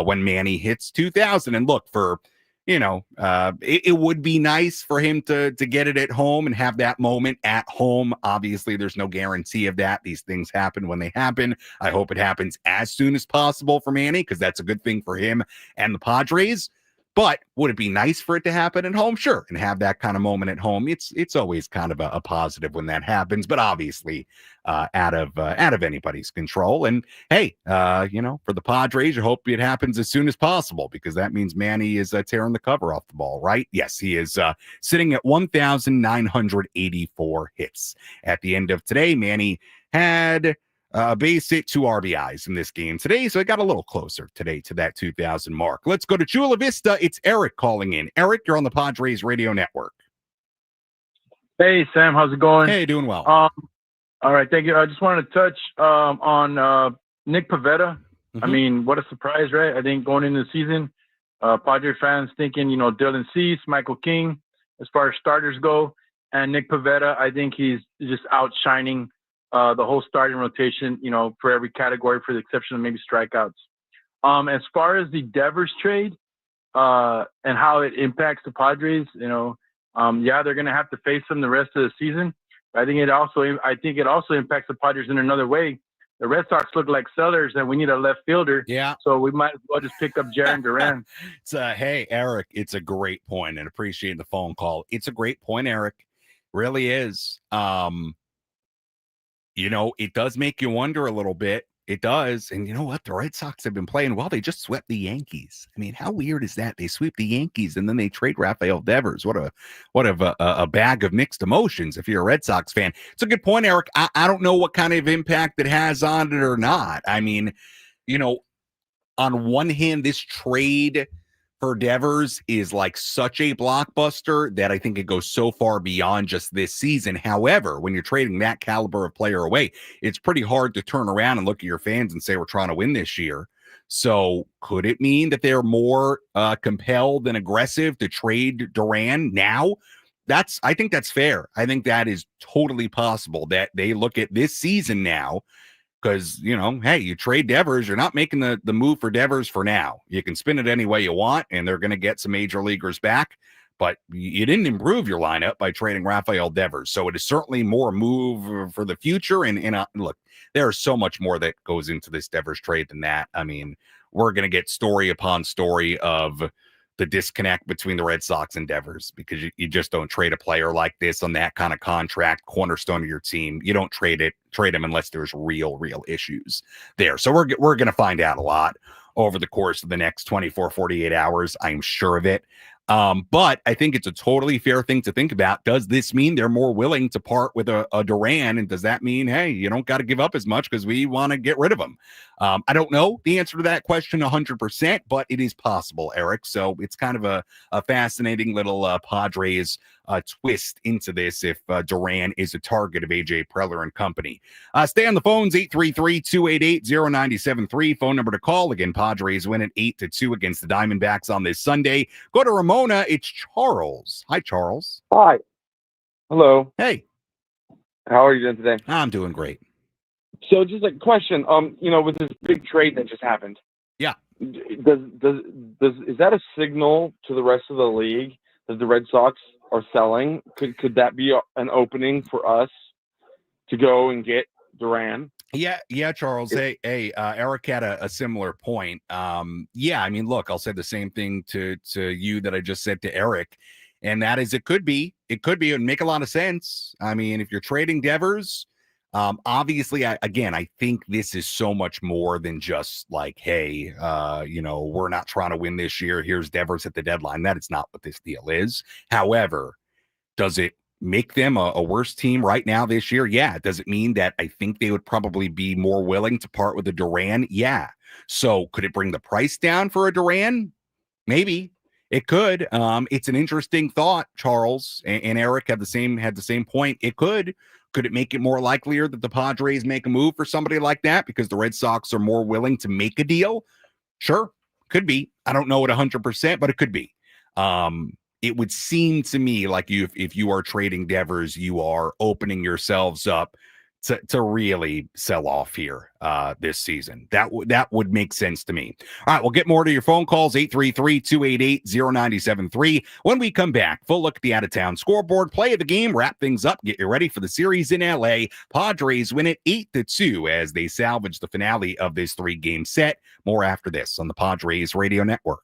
when Manny hits 2000. And look, for it would be nice for him to get it at home and have that moment at home. Obviously, there's no guarantee of that. These things happen when they happen. I hope it happens as soon as possible for Manny, because that's a good thing for him and the Padres. But would it be nice for it to happen at home? Sure. And have that kind of moment at home. It's always kind of a positive when that happens, but obviously out of anybody's control. And hey, for the Padres, I hope it happens as soon as possible, because that means Manny is tearing the cover off the ball, right? Yes, he is sitting at 1,984 hits. At the end of today, Manny had base hit, 2 RBIs in this game today, so it got a little closer today to that 2,000 mark. Let's go to Chula Vista. It's Eric calling in. Eric, you're on the Padres radio network. Hey, Sam, how's it going? Hey, doing well. All right, thank you. I just wanted to touch on Nick Pivetta. Mm-hmm. I mean, what a surprise, right? I think going into the season, Padre fans thinking, Dylan Cease, Michael King, as far as starters go, and Nick Pivetta, I think he's just outshining the whole starting rotation, for every category, for the exception of maybe strikeouts. As far as the Devers trade and how it impacts the Padres, they're going to have to face them the rest of the season. I think it also impacts the Padres in another way. The Red Sox look like sellers, and we need a left fielder. Yeah. So we might as well just pick up Jarren Duran. Hey, Eric, it's a great point, and appreciate the phone call. It's a great point, Eric. Really is. It does make you wonder a little bit. It does. And you know what? The Red Sox have been playing well. They just swept the Yankees. I mean, how weird is that? They sweep the Yankees and then they trade Rafael Devers. What a bag of mixed emotions if you're a Red Sox fan. It's a good point, Eric. I don't know what kind of impact it has on it or not. I mean, on one hand, this trade for Devers is like such a blockbuster that I think it goes so far beyond just this season. However, when you're trading that caliber of player away, it's pretty hard to turn around and look at your fans and say, we're trying to win this year. So could it mean that they're more compelled and aggressive to trade Duran now? I think that's fair. I think that is totally possible that they look at this season now. Because, hey, you trade Devers, you're not making the move for Devers for now. You can spin it any way you want, and they're going to get some major leaguers back. But you didn't improve your lineup by trading Rafael Devers. So it is certainly more a move for the future. And look, there is so much more that goes into this Devers trade than that. I mean, we're going to get story upon story of the disconnect between the Red Sox and Devers, because you just don't trade a player like this on that kind of contract, cornerstone of your team. You don't trade him unless there's real issues there. So we're going to find out a lot over the course of the next 24, 48 hours. I'm sure of it. But I think it's a totally fair thing to think about. Does this mean they're more willing to part with a Duran? And does that mean, hey, you don't got to give up as much because we want to get rid of him? I don't know the answer to that question 100%, but it is possible, Eric. So it's kind of a fascinating little Padres twist into this if Duran is a target of AJ Preller and company. Stay on the phones, 833-288-0973. Phone number to call. Again, Padres win at 8-2 against the Diamondbacks on this Sunday. Go to Ramona. It's Charles. Hi, Charles. Hi. Hello. Hey. How are you doing today? I'm doing great. So just a question, with this big trade that just happened. Yeah. Is that a signal to the rest of the league that the Red Sox are selling? Could that be an opening for us to go and get Duran? Yeah, Charles. Hey, Eric had a similar point. I mean, look, I'll say the same thing to you that I just said to Eric, and that is it could be, it would make a lot of sense. I mean, if you're trading Devers, obviously, I think this is so much more than just like, hey, we're not trying to win this year. Here's Devers at the deadline. That is not what this deal is. However, does it make them a worse team right now this year? Yeah. Does it mean that I think they would probably be more willing to part with a Duran? Yeah. So could it bring the price down for a Duran? Maybe. It could. It's an interesting thought, Charles, and Eric had the same point. It could. Could it make it more likelier that the Padres make a move for somebody like that because the Red Sox are more willing to make a deal? Sure, could be. I don't know it 100%, but it could be. It would seem to me like if you are trading Devers, you are opening yourselves up to really sell off here this season. That would make sense to me. All right, we'll get more to your phone calls, 833-288-0973. When we come back, full look at the out-of-town scoreboard, play of the game, wrap things up, get you ready for the series in L.A. Padres win it 8-2 as they salvage the finale of this 3-game set. More after this on the Padres Radio Network.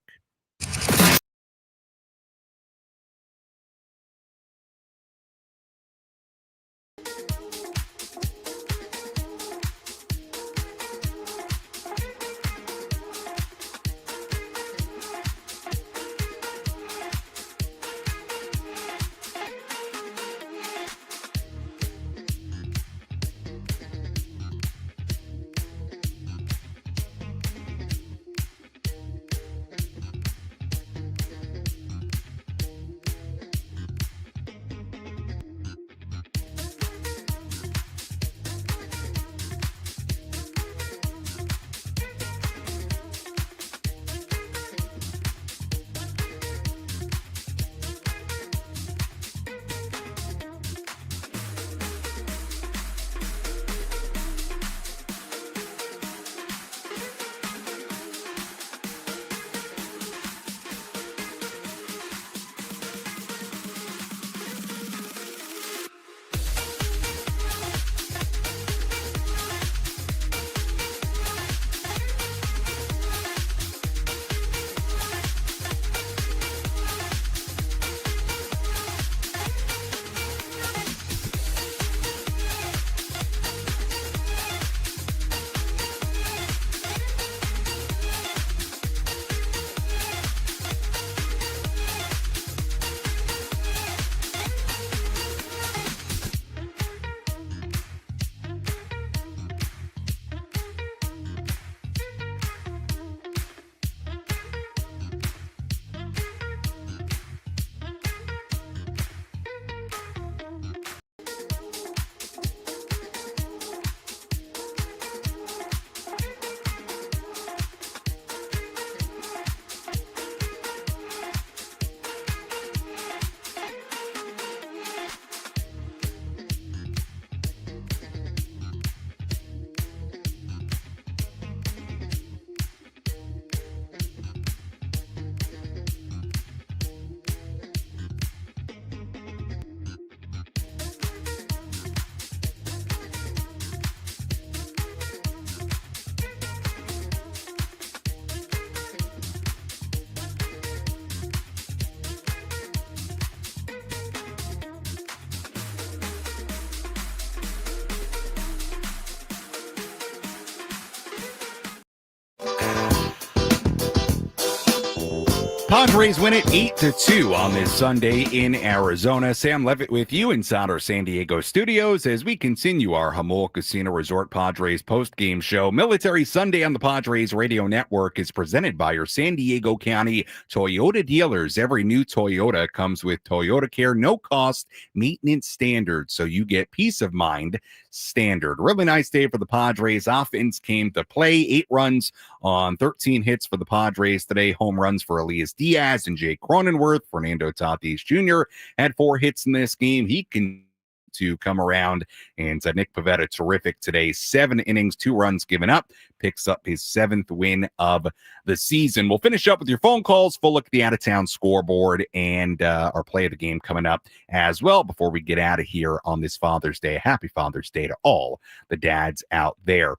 Padres win it 8-2 on this Sunday in Arizona. Sam Levitt with you inside our San Diego studios as we continue our Jamul Casino Resort Padres post-game show. Military Sunday on the Padres Radio Network is presented by your San Diego County Toyota dealers. Every new Toyota comes with Toyota Care, no cost maintenance standard, so you get peace of mind standard. Really nice day for the Padres. Offense came to play. 8 runs on 13 hits for the Padres today. Home runs for Elias Diaz and Jake Cronenworth. Fernando Tatis Jr. had 4 hits in this game. He can to come around, and Nick Pivetta terrific today. 7 innings, 2 runs given up, picks up his 7th win of the season. We'll finish up with your phone calls, full look at the out-of-town scoreboard, and our play of the game coming up as well before we get out of here on this Father's Day. Happy Father's Day to all the dads out there.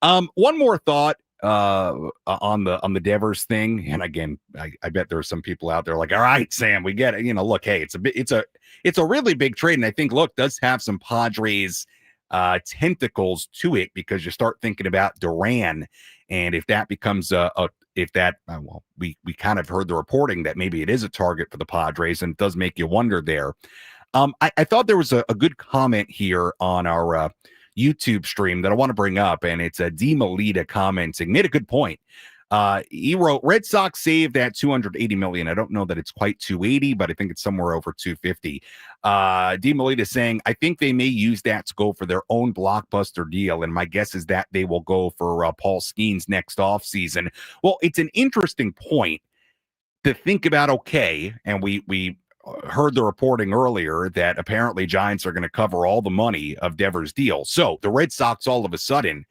One more thought on the Devers thing, and again, I bet there are some people out there like, all right, Sam, we get it. Look, hey, it's a really big trade, and I think does have some Padres tentacles to it, because you start thinking about Duran, and if that becomes we kind of heard the reporting that maybe it is a target for the Padres, and it does make you wonder there. I thought there was a good comment here on our YouTube stream that I want to bring up, and it's a D. Melita commenting. Made a good point. He wrote, Red Sox saved that $280 million. I don't know that it's quite 280, but I think it's somewhere over 250. D. Melita saying, I think they may use that to go for their own blockbuster deal, and my guess is that they will go for Paul Skeens next offseason. Well, it's an interesting point to think about. Okay, and we heard the reporting earlier that apparently Giants are going to cover all the money of Devers' deal. So the Red Sox all of a sudden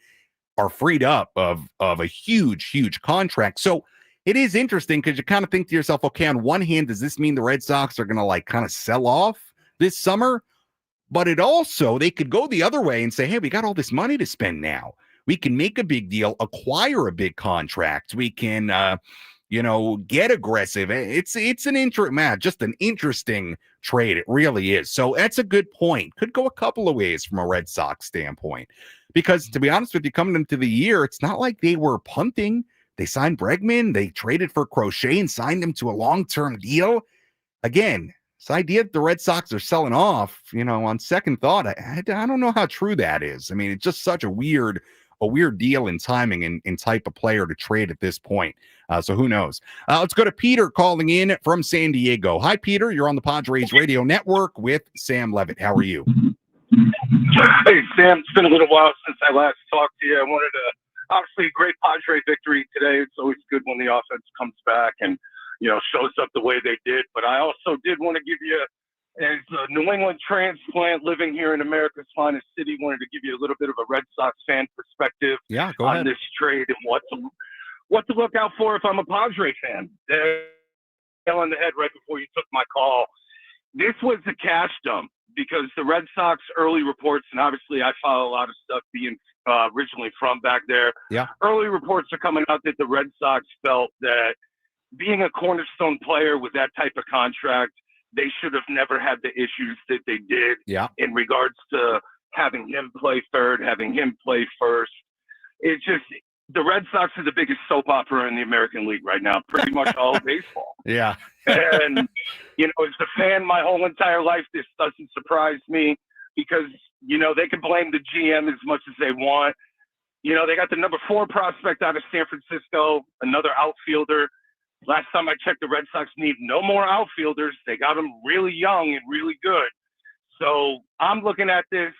are freed up of a huge contract. So it is interesting, because you kind of think to yourself, okay, on one hand, does this mean the Red Sox are going to kind of sell off this summer? But it also, they could go the other way and say, hey, we got all this money to spend now. We can make a big deal, acquire a big contract. We can, get aggressive. It's just an interesting trade. It really is. So that's a good point. Could go a couple of ways from a Red Sox standpoint, because to be honest with you, coming into the year, it's not like they were punting. They signed Bregman. They traded for Crochet and signed him to a long-term deal. Again, this idea that the Red Sox are selling off, on second thought, I don't know how true that is. I mean, it's just such a weird deal in timing and type of player to trade at this point. So who knows? Let's go to Peter calling in from San Diego. Hi, Peter. You're on the Padres Radio Network with Sam Levitt. How are you? Hey, Sam. It's been a little while since I last talked to you. I wanted to, obviously, a great Padre victory today. It's always good when the offense comes back and, shows up the way they did. But I also did want to give you, as a New England transplant living here in America's finest city, wanted to give you a little bit of a Red Sox fan perspective on this trade and what to look out for if I'm a Padre fan. Nail on the head right before you took my call. This was a cash dump, because the Red Sox early reports, and obviously I follow a lot of stuff being originally from back there. Yeah. Early reports are coming out that the Red Sox felt that being a cornerstone player with that type of contract, they should have never had the issues that they did in regards to having him play third, having him play first. It's just, the Red Sox are the biggest soap opera in the American League right now, pretty much all of baseball. Yeah. And, as a fan my whole entire life, this doesn't surprise me, because, they can blame the GM as much as they want. They got the number 4 prospect out of San Francisco, another outfielder. Last time I checked, the Red Sox need no more outfielders. They got them really young and really good. So I'm looking at this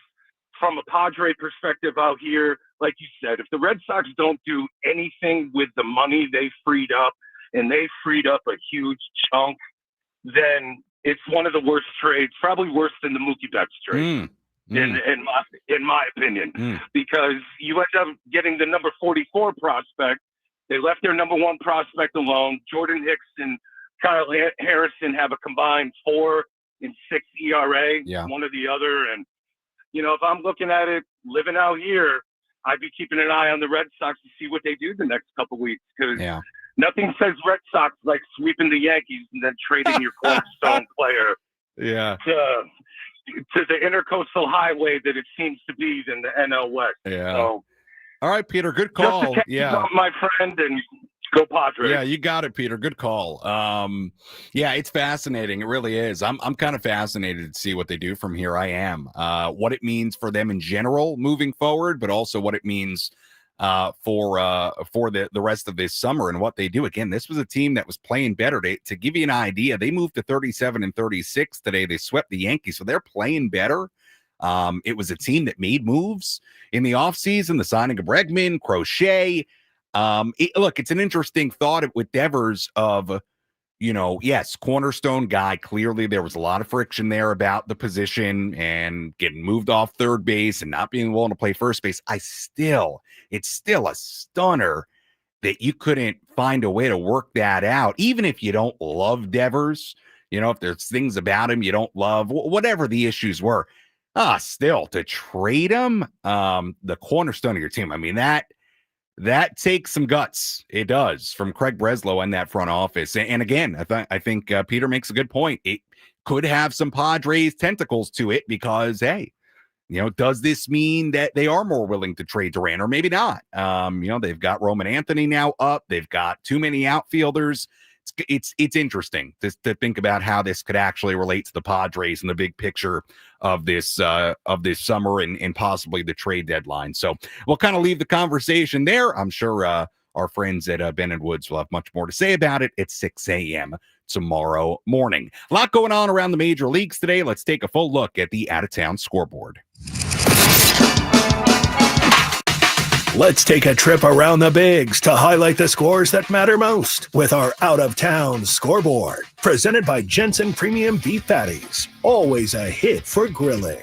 from a Padre perspective out here. Like you said, if the Red Sox don't do anything with the money they freed up, and they freed up a huge chunk, then it's one of the worst trades, probably worse than the Mookie Betts trade, in my opinion, because you end up getting the number 44 prospect. They left their number 1 prospect alone. Jordan Hicks and Kyle Harrison have a combined 4 and 6 ERA, one or the other. And, if I'm looking at it, living out here, I'd be keeping an eye on the Red Sox to see what they do the next couple of weeks, because nothing says Red Sox like sweeping the Yankees and then trading your cornerstone player to the intercoastal highway that it seems to be than the NL West. Yeah. So, all right, Peter, good call. My friend, and Go Padres. Yeah, you got it, Peter. Good call. Yeah, it's fascinating. It really is. I'm kind of fascinated to see what they do from here. I am. What it means for them in general moving forward, but also what it means for the rest of this summer and what they do. Again, this was a team that was playing better. To give you an idea, they moved to 37-36 today. They swept the Yankees, so they're playing better. It was a team that made moves in the offseason, the signing of Bregman, Crochet. Look, it's an interesting thought with Devers of, yes, cornerstone guy. Clearly, there was a lot of friction there about the position and getting moved off third base and not being willing to play first base. It's still a stunner that you couldn't find a way to work that out, even if you don't love Devers. If there's things about him you don't love, whatever the issues were, still to trade him, the cornerstone of your team. I mean, that takes some guts. It does, from Craig Breslow and that front office. And again, I think Peter makes a good point. It could have some Padres tentacles to it because, hey, does this mean that they are more willing to trade Duran, or maybe not? They've got Roman Anthony now up. They've got too many outfielders. It's interesting to think about how this could actually relate to the Padres and the big picture of this summer and possibly the trade deadline. So we'll kind of leave the conversation there. I'm sure our friends at Ben and Woods will have much more to say about it at 6 a.m. tomorrow morning. A lot going on around the major leagues today. Let's take a full look at the out-of-town scoreboard. Let's take a trip around the bigs to highlight the scores that matter most with our out-of-town scoreboard. Presented by Jensen Premium Beef Patties. Always a hit for grilling.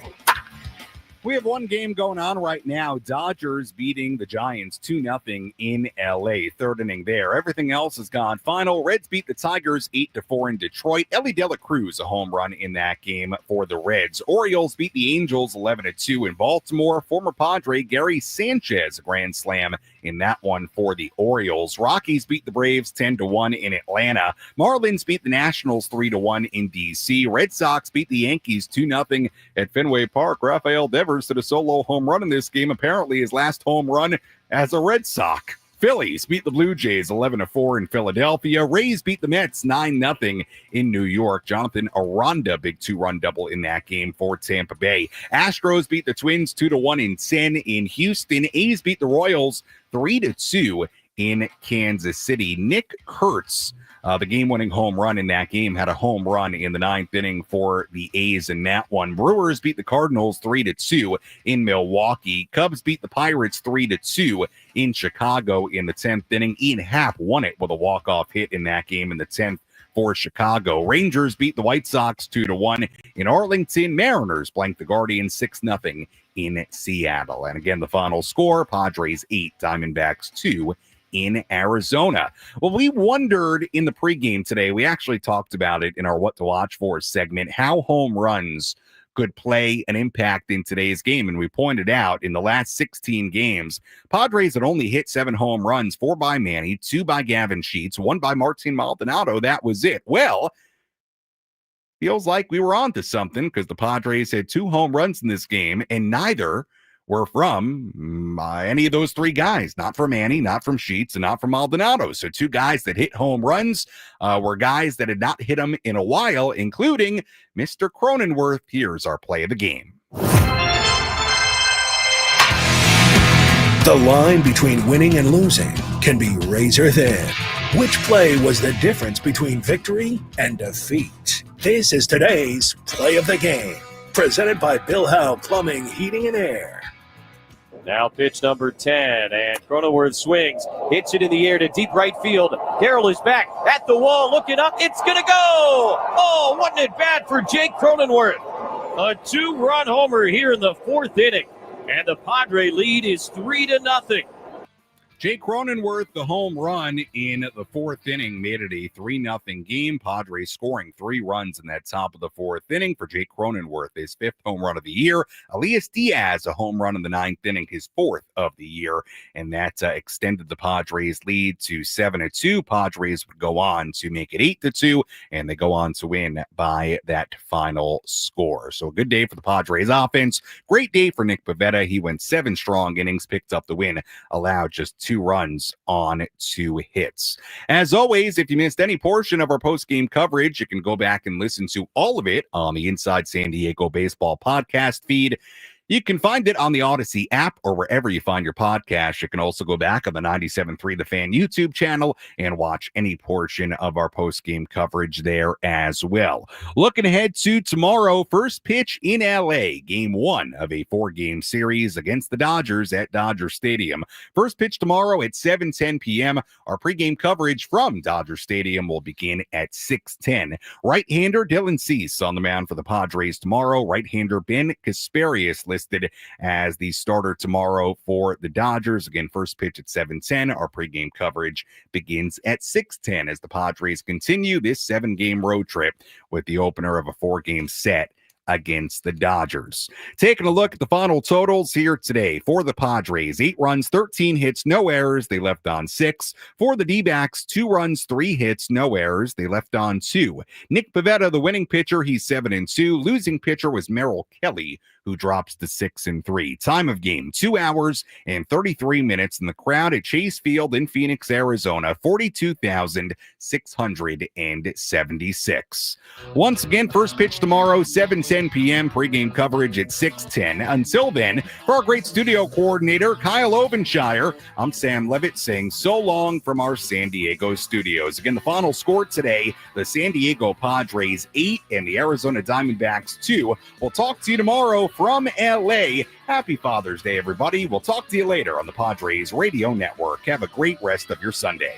We have one game going on right now. Dodgers beating the Giants 2-0 in L.A. Third inning there. Everything else has gone final. Reds beat the Tigers 8-4 in Detroit. Ellie De La Cruz, a home run in that game for the Reds. Orioles beat the Angels 11-2 in Baltimore. Former Padre Gary Sanchez, a grand slam in that one for the Orioles. Rockies beat the Braves 10-1 in Atlanta. Marlins beat the Nationals 3-1 in D.C. Red Sox beat the Yankees 2-0 at Fenway Park. Rafael Devers hit a solo home run in this game, apparently his last home run as a Red Sox. Phillies beat the Blue Jays 11-4 in Philadelphia. Rays beat the Mets 9-0 in New York. Jonathan Aranda, big 2-run double in that game for Tampa Bay. Astros beat the Twins 2-1 in Sen in Houston. A's beat the Royals 3-2 in Kansas City. Nick Kurtz, the game-winning home run in that game, had a home run in the ninth inning for the A's in that one. Brewers beat the Cardinals 3-2 in Milwaukee. Cubs beat the Pirates 3-2 in Chicago in the 10th inning. Ian Happ won it with a walk-off hit in that game in the 10th for Chicago. Rangers beat the White Sox 2-1 in Arlington. Mariners blanked the Guardians 6-0 in Seattle. And again, the final score, Padres 8, Diamondbacks 2 in Arizona. Well, we wondered in the pregame today, we actually talked about it in our What to Watch For segment, how home runs could play an impact in today's game. And we pointed out in the last 16 games, Padres had only hit 7 home runs, 4 by Manny, 2 by Gavin Sheets, 1 by Martin Maldonado. That was it. Well, feels like we were on to something because the Padres had 2 home runs in this game, and neither were from any of those 3 guys. Not from Manny, not from Sheets, and not from Maldonado. So 2 guys that hit home runs were guys that had not hit them in a while, including Mr. Cronenworth. Here's our play of the game. The line between winning and losing can be razor thin. Which play was the difference between victory and defeat? This is today's play of the game, presented by Bill Howe Plumbing, Heating, and Air. Now pitch number 10, and Cronenworth swings, hits it in the air to deep right field. Carroll is back at the wall, looking up. It's going to go! Oh, wasn't it bad for Jake Cronenworth? A 2-run homer here in the 4th inning, and the Padre lead is 3-0. Jake Cronenworth, the home run in the 4th inning, made it a 3-0 game. Padres scoring 3 runs in that top of the 4th inning for Jake Cronenworth, his 5th home run of the year. Elias Diaz, a home run in the 9th inning, his 4th of the year, and that extended the Padres lead to 7-2. Padres would go on to make it 8-2, and they go on to win by that final score. So a good day for the Padres offense. Great day for Nick Pivetta. He went 7 strong innings, picked up the win, allowed just 2 runs on 2 hits. As always, if you missed any portion of our post-game coverage, you can go back and listen to all of it on the Inside San Diego Baseball podcast feed. You can find it on the Odyssey app or wherever you find your podcast. You can also go back on the 97.3 The Fan YouTube channel and watch any portion of our post-game coverage there as well. Looking ahead to tomorrow, first pitch in LA, game 1 of a 4-game series against the Dodgers at Dodger Stadium. First pitch tomorrow at 7:10 p.m. Our pregame coverage from Dodger Stadium will begin at 6:10. Right-hander Dylan Cease on the mound for the Padres tomorrow. Right-hander Ben Kasparius listed as the starter tomorrow for the Dodgers. Again, first pitch at 7:10. Our pregame coverage begins at 6:10 as the Padres continue this 7-game road trip with the opener of a 4-game set against the Dodgers. Taking a look at the final totals here today for the Padres: 8 runs, 13 hits, no errors. They left on 6. For the D-backs, 2 runs, 3 hits, no errors. They left on 2. Nick Pivetta, the winning pitcher, he's 7-2. Losing pitcher was Merrill Kelly, who drops to 6-3. Time of game, 2 hours and 33 minutes. And the crowd at Chase Field in Phoenix, Arizona, 42,676. Once again, first pitch tomorrow, 7:10 p.m. Pregame coverage at 6:10. Until then, for our great studio coordinator, Kyle Ovenshire, I'm Sam Levitt saying so long from our San Diego studios. Again, the final score today, the San Diego Padres 8 and the Arizona Diamondbacks 2. We'll talk to you tomorrow from LA. Happy Father's Day, everybody. We'll talk to you later on the Padres Radio Network. Have a great rest of your Sunday.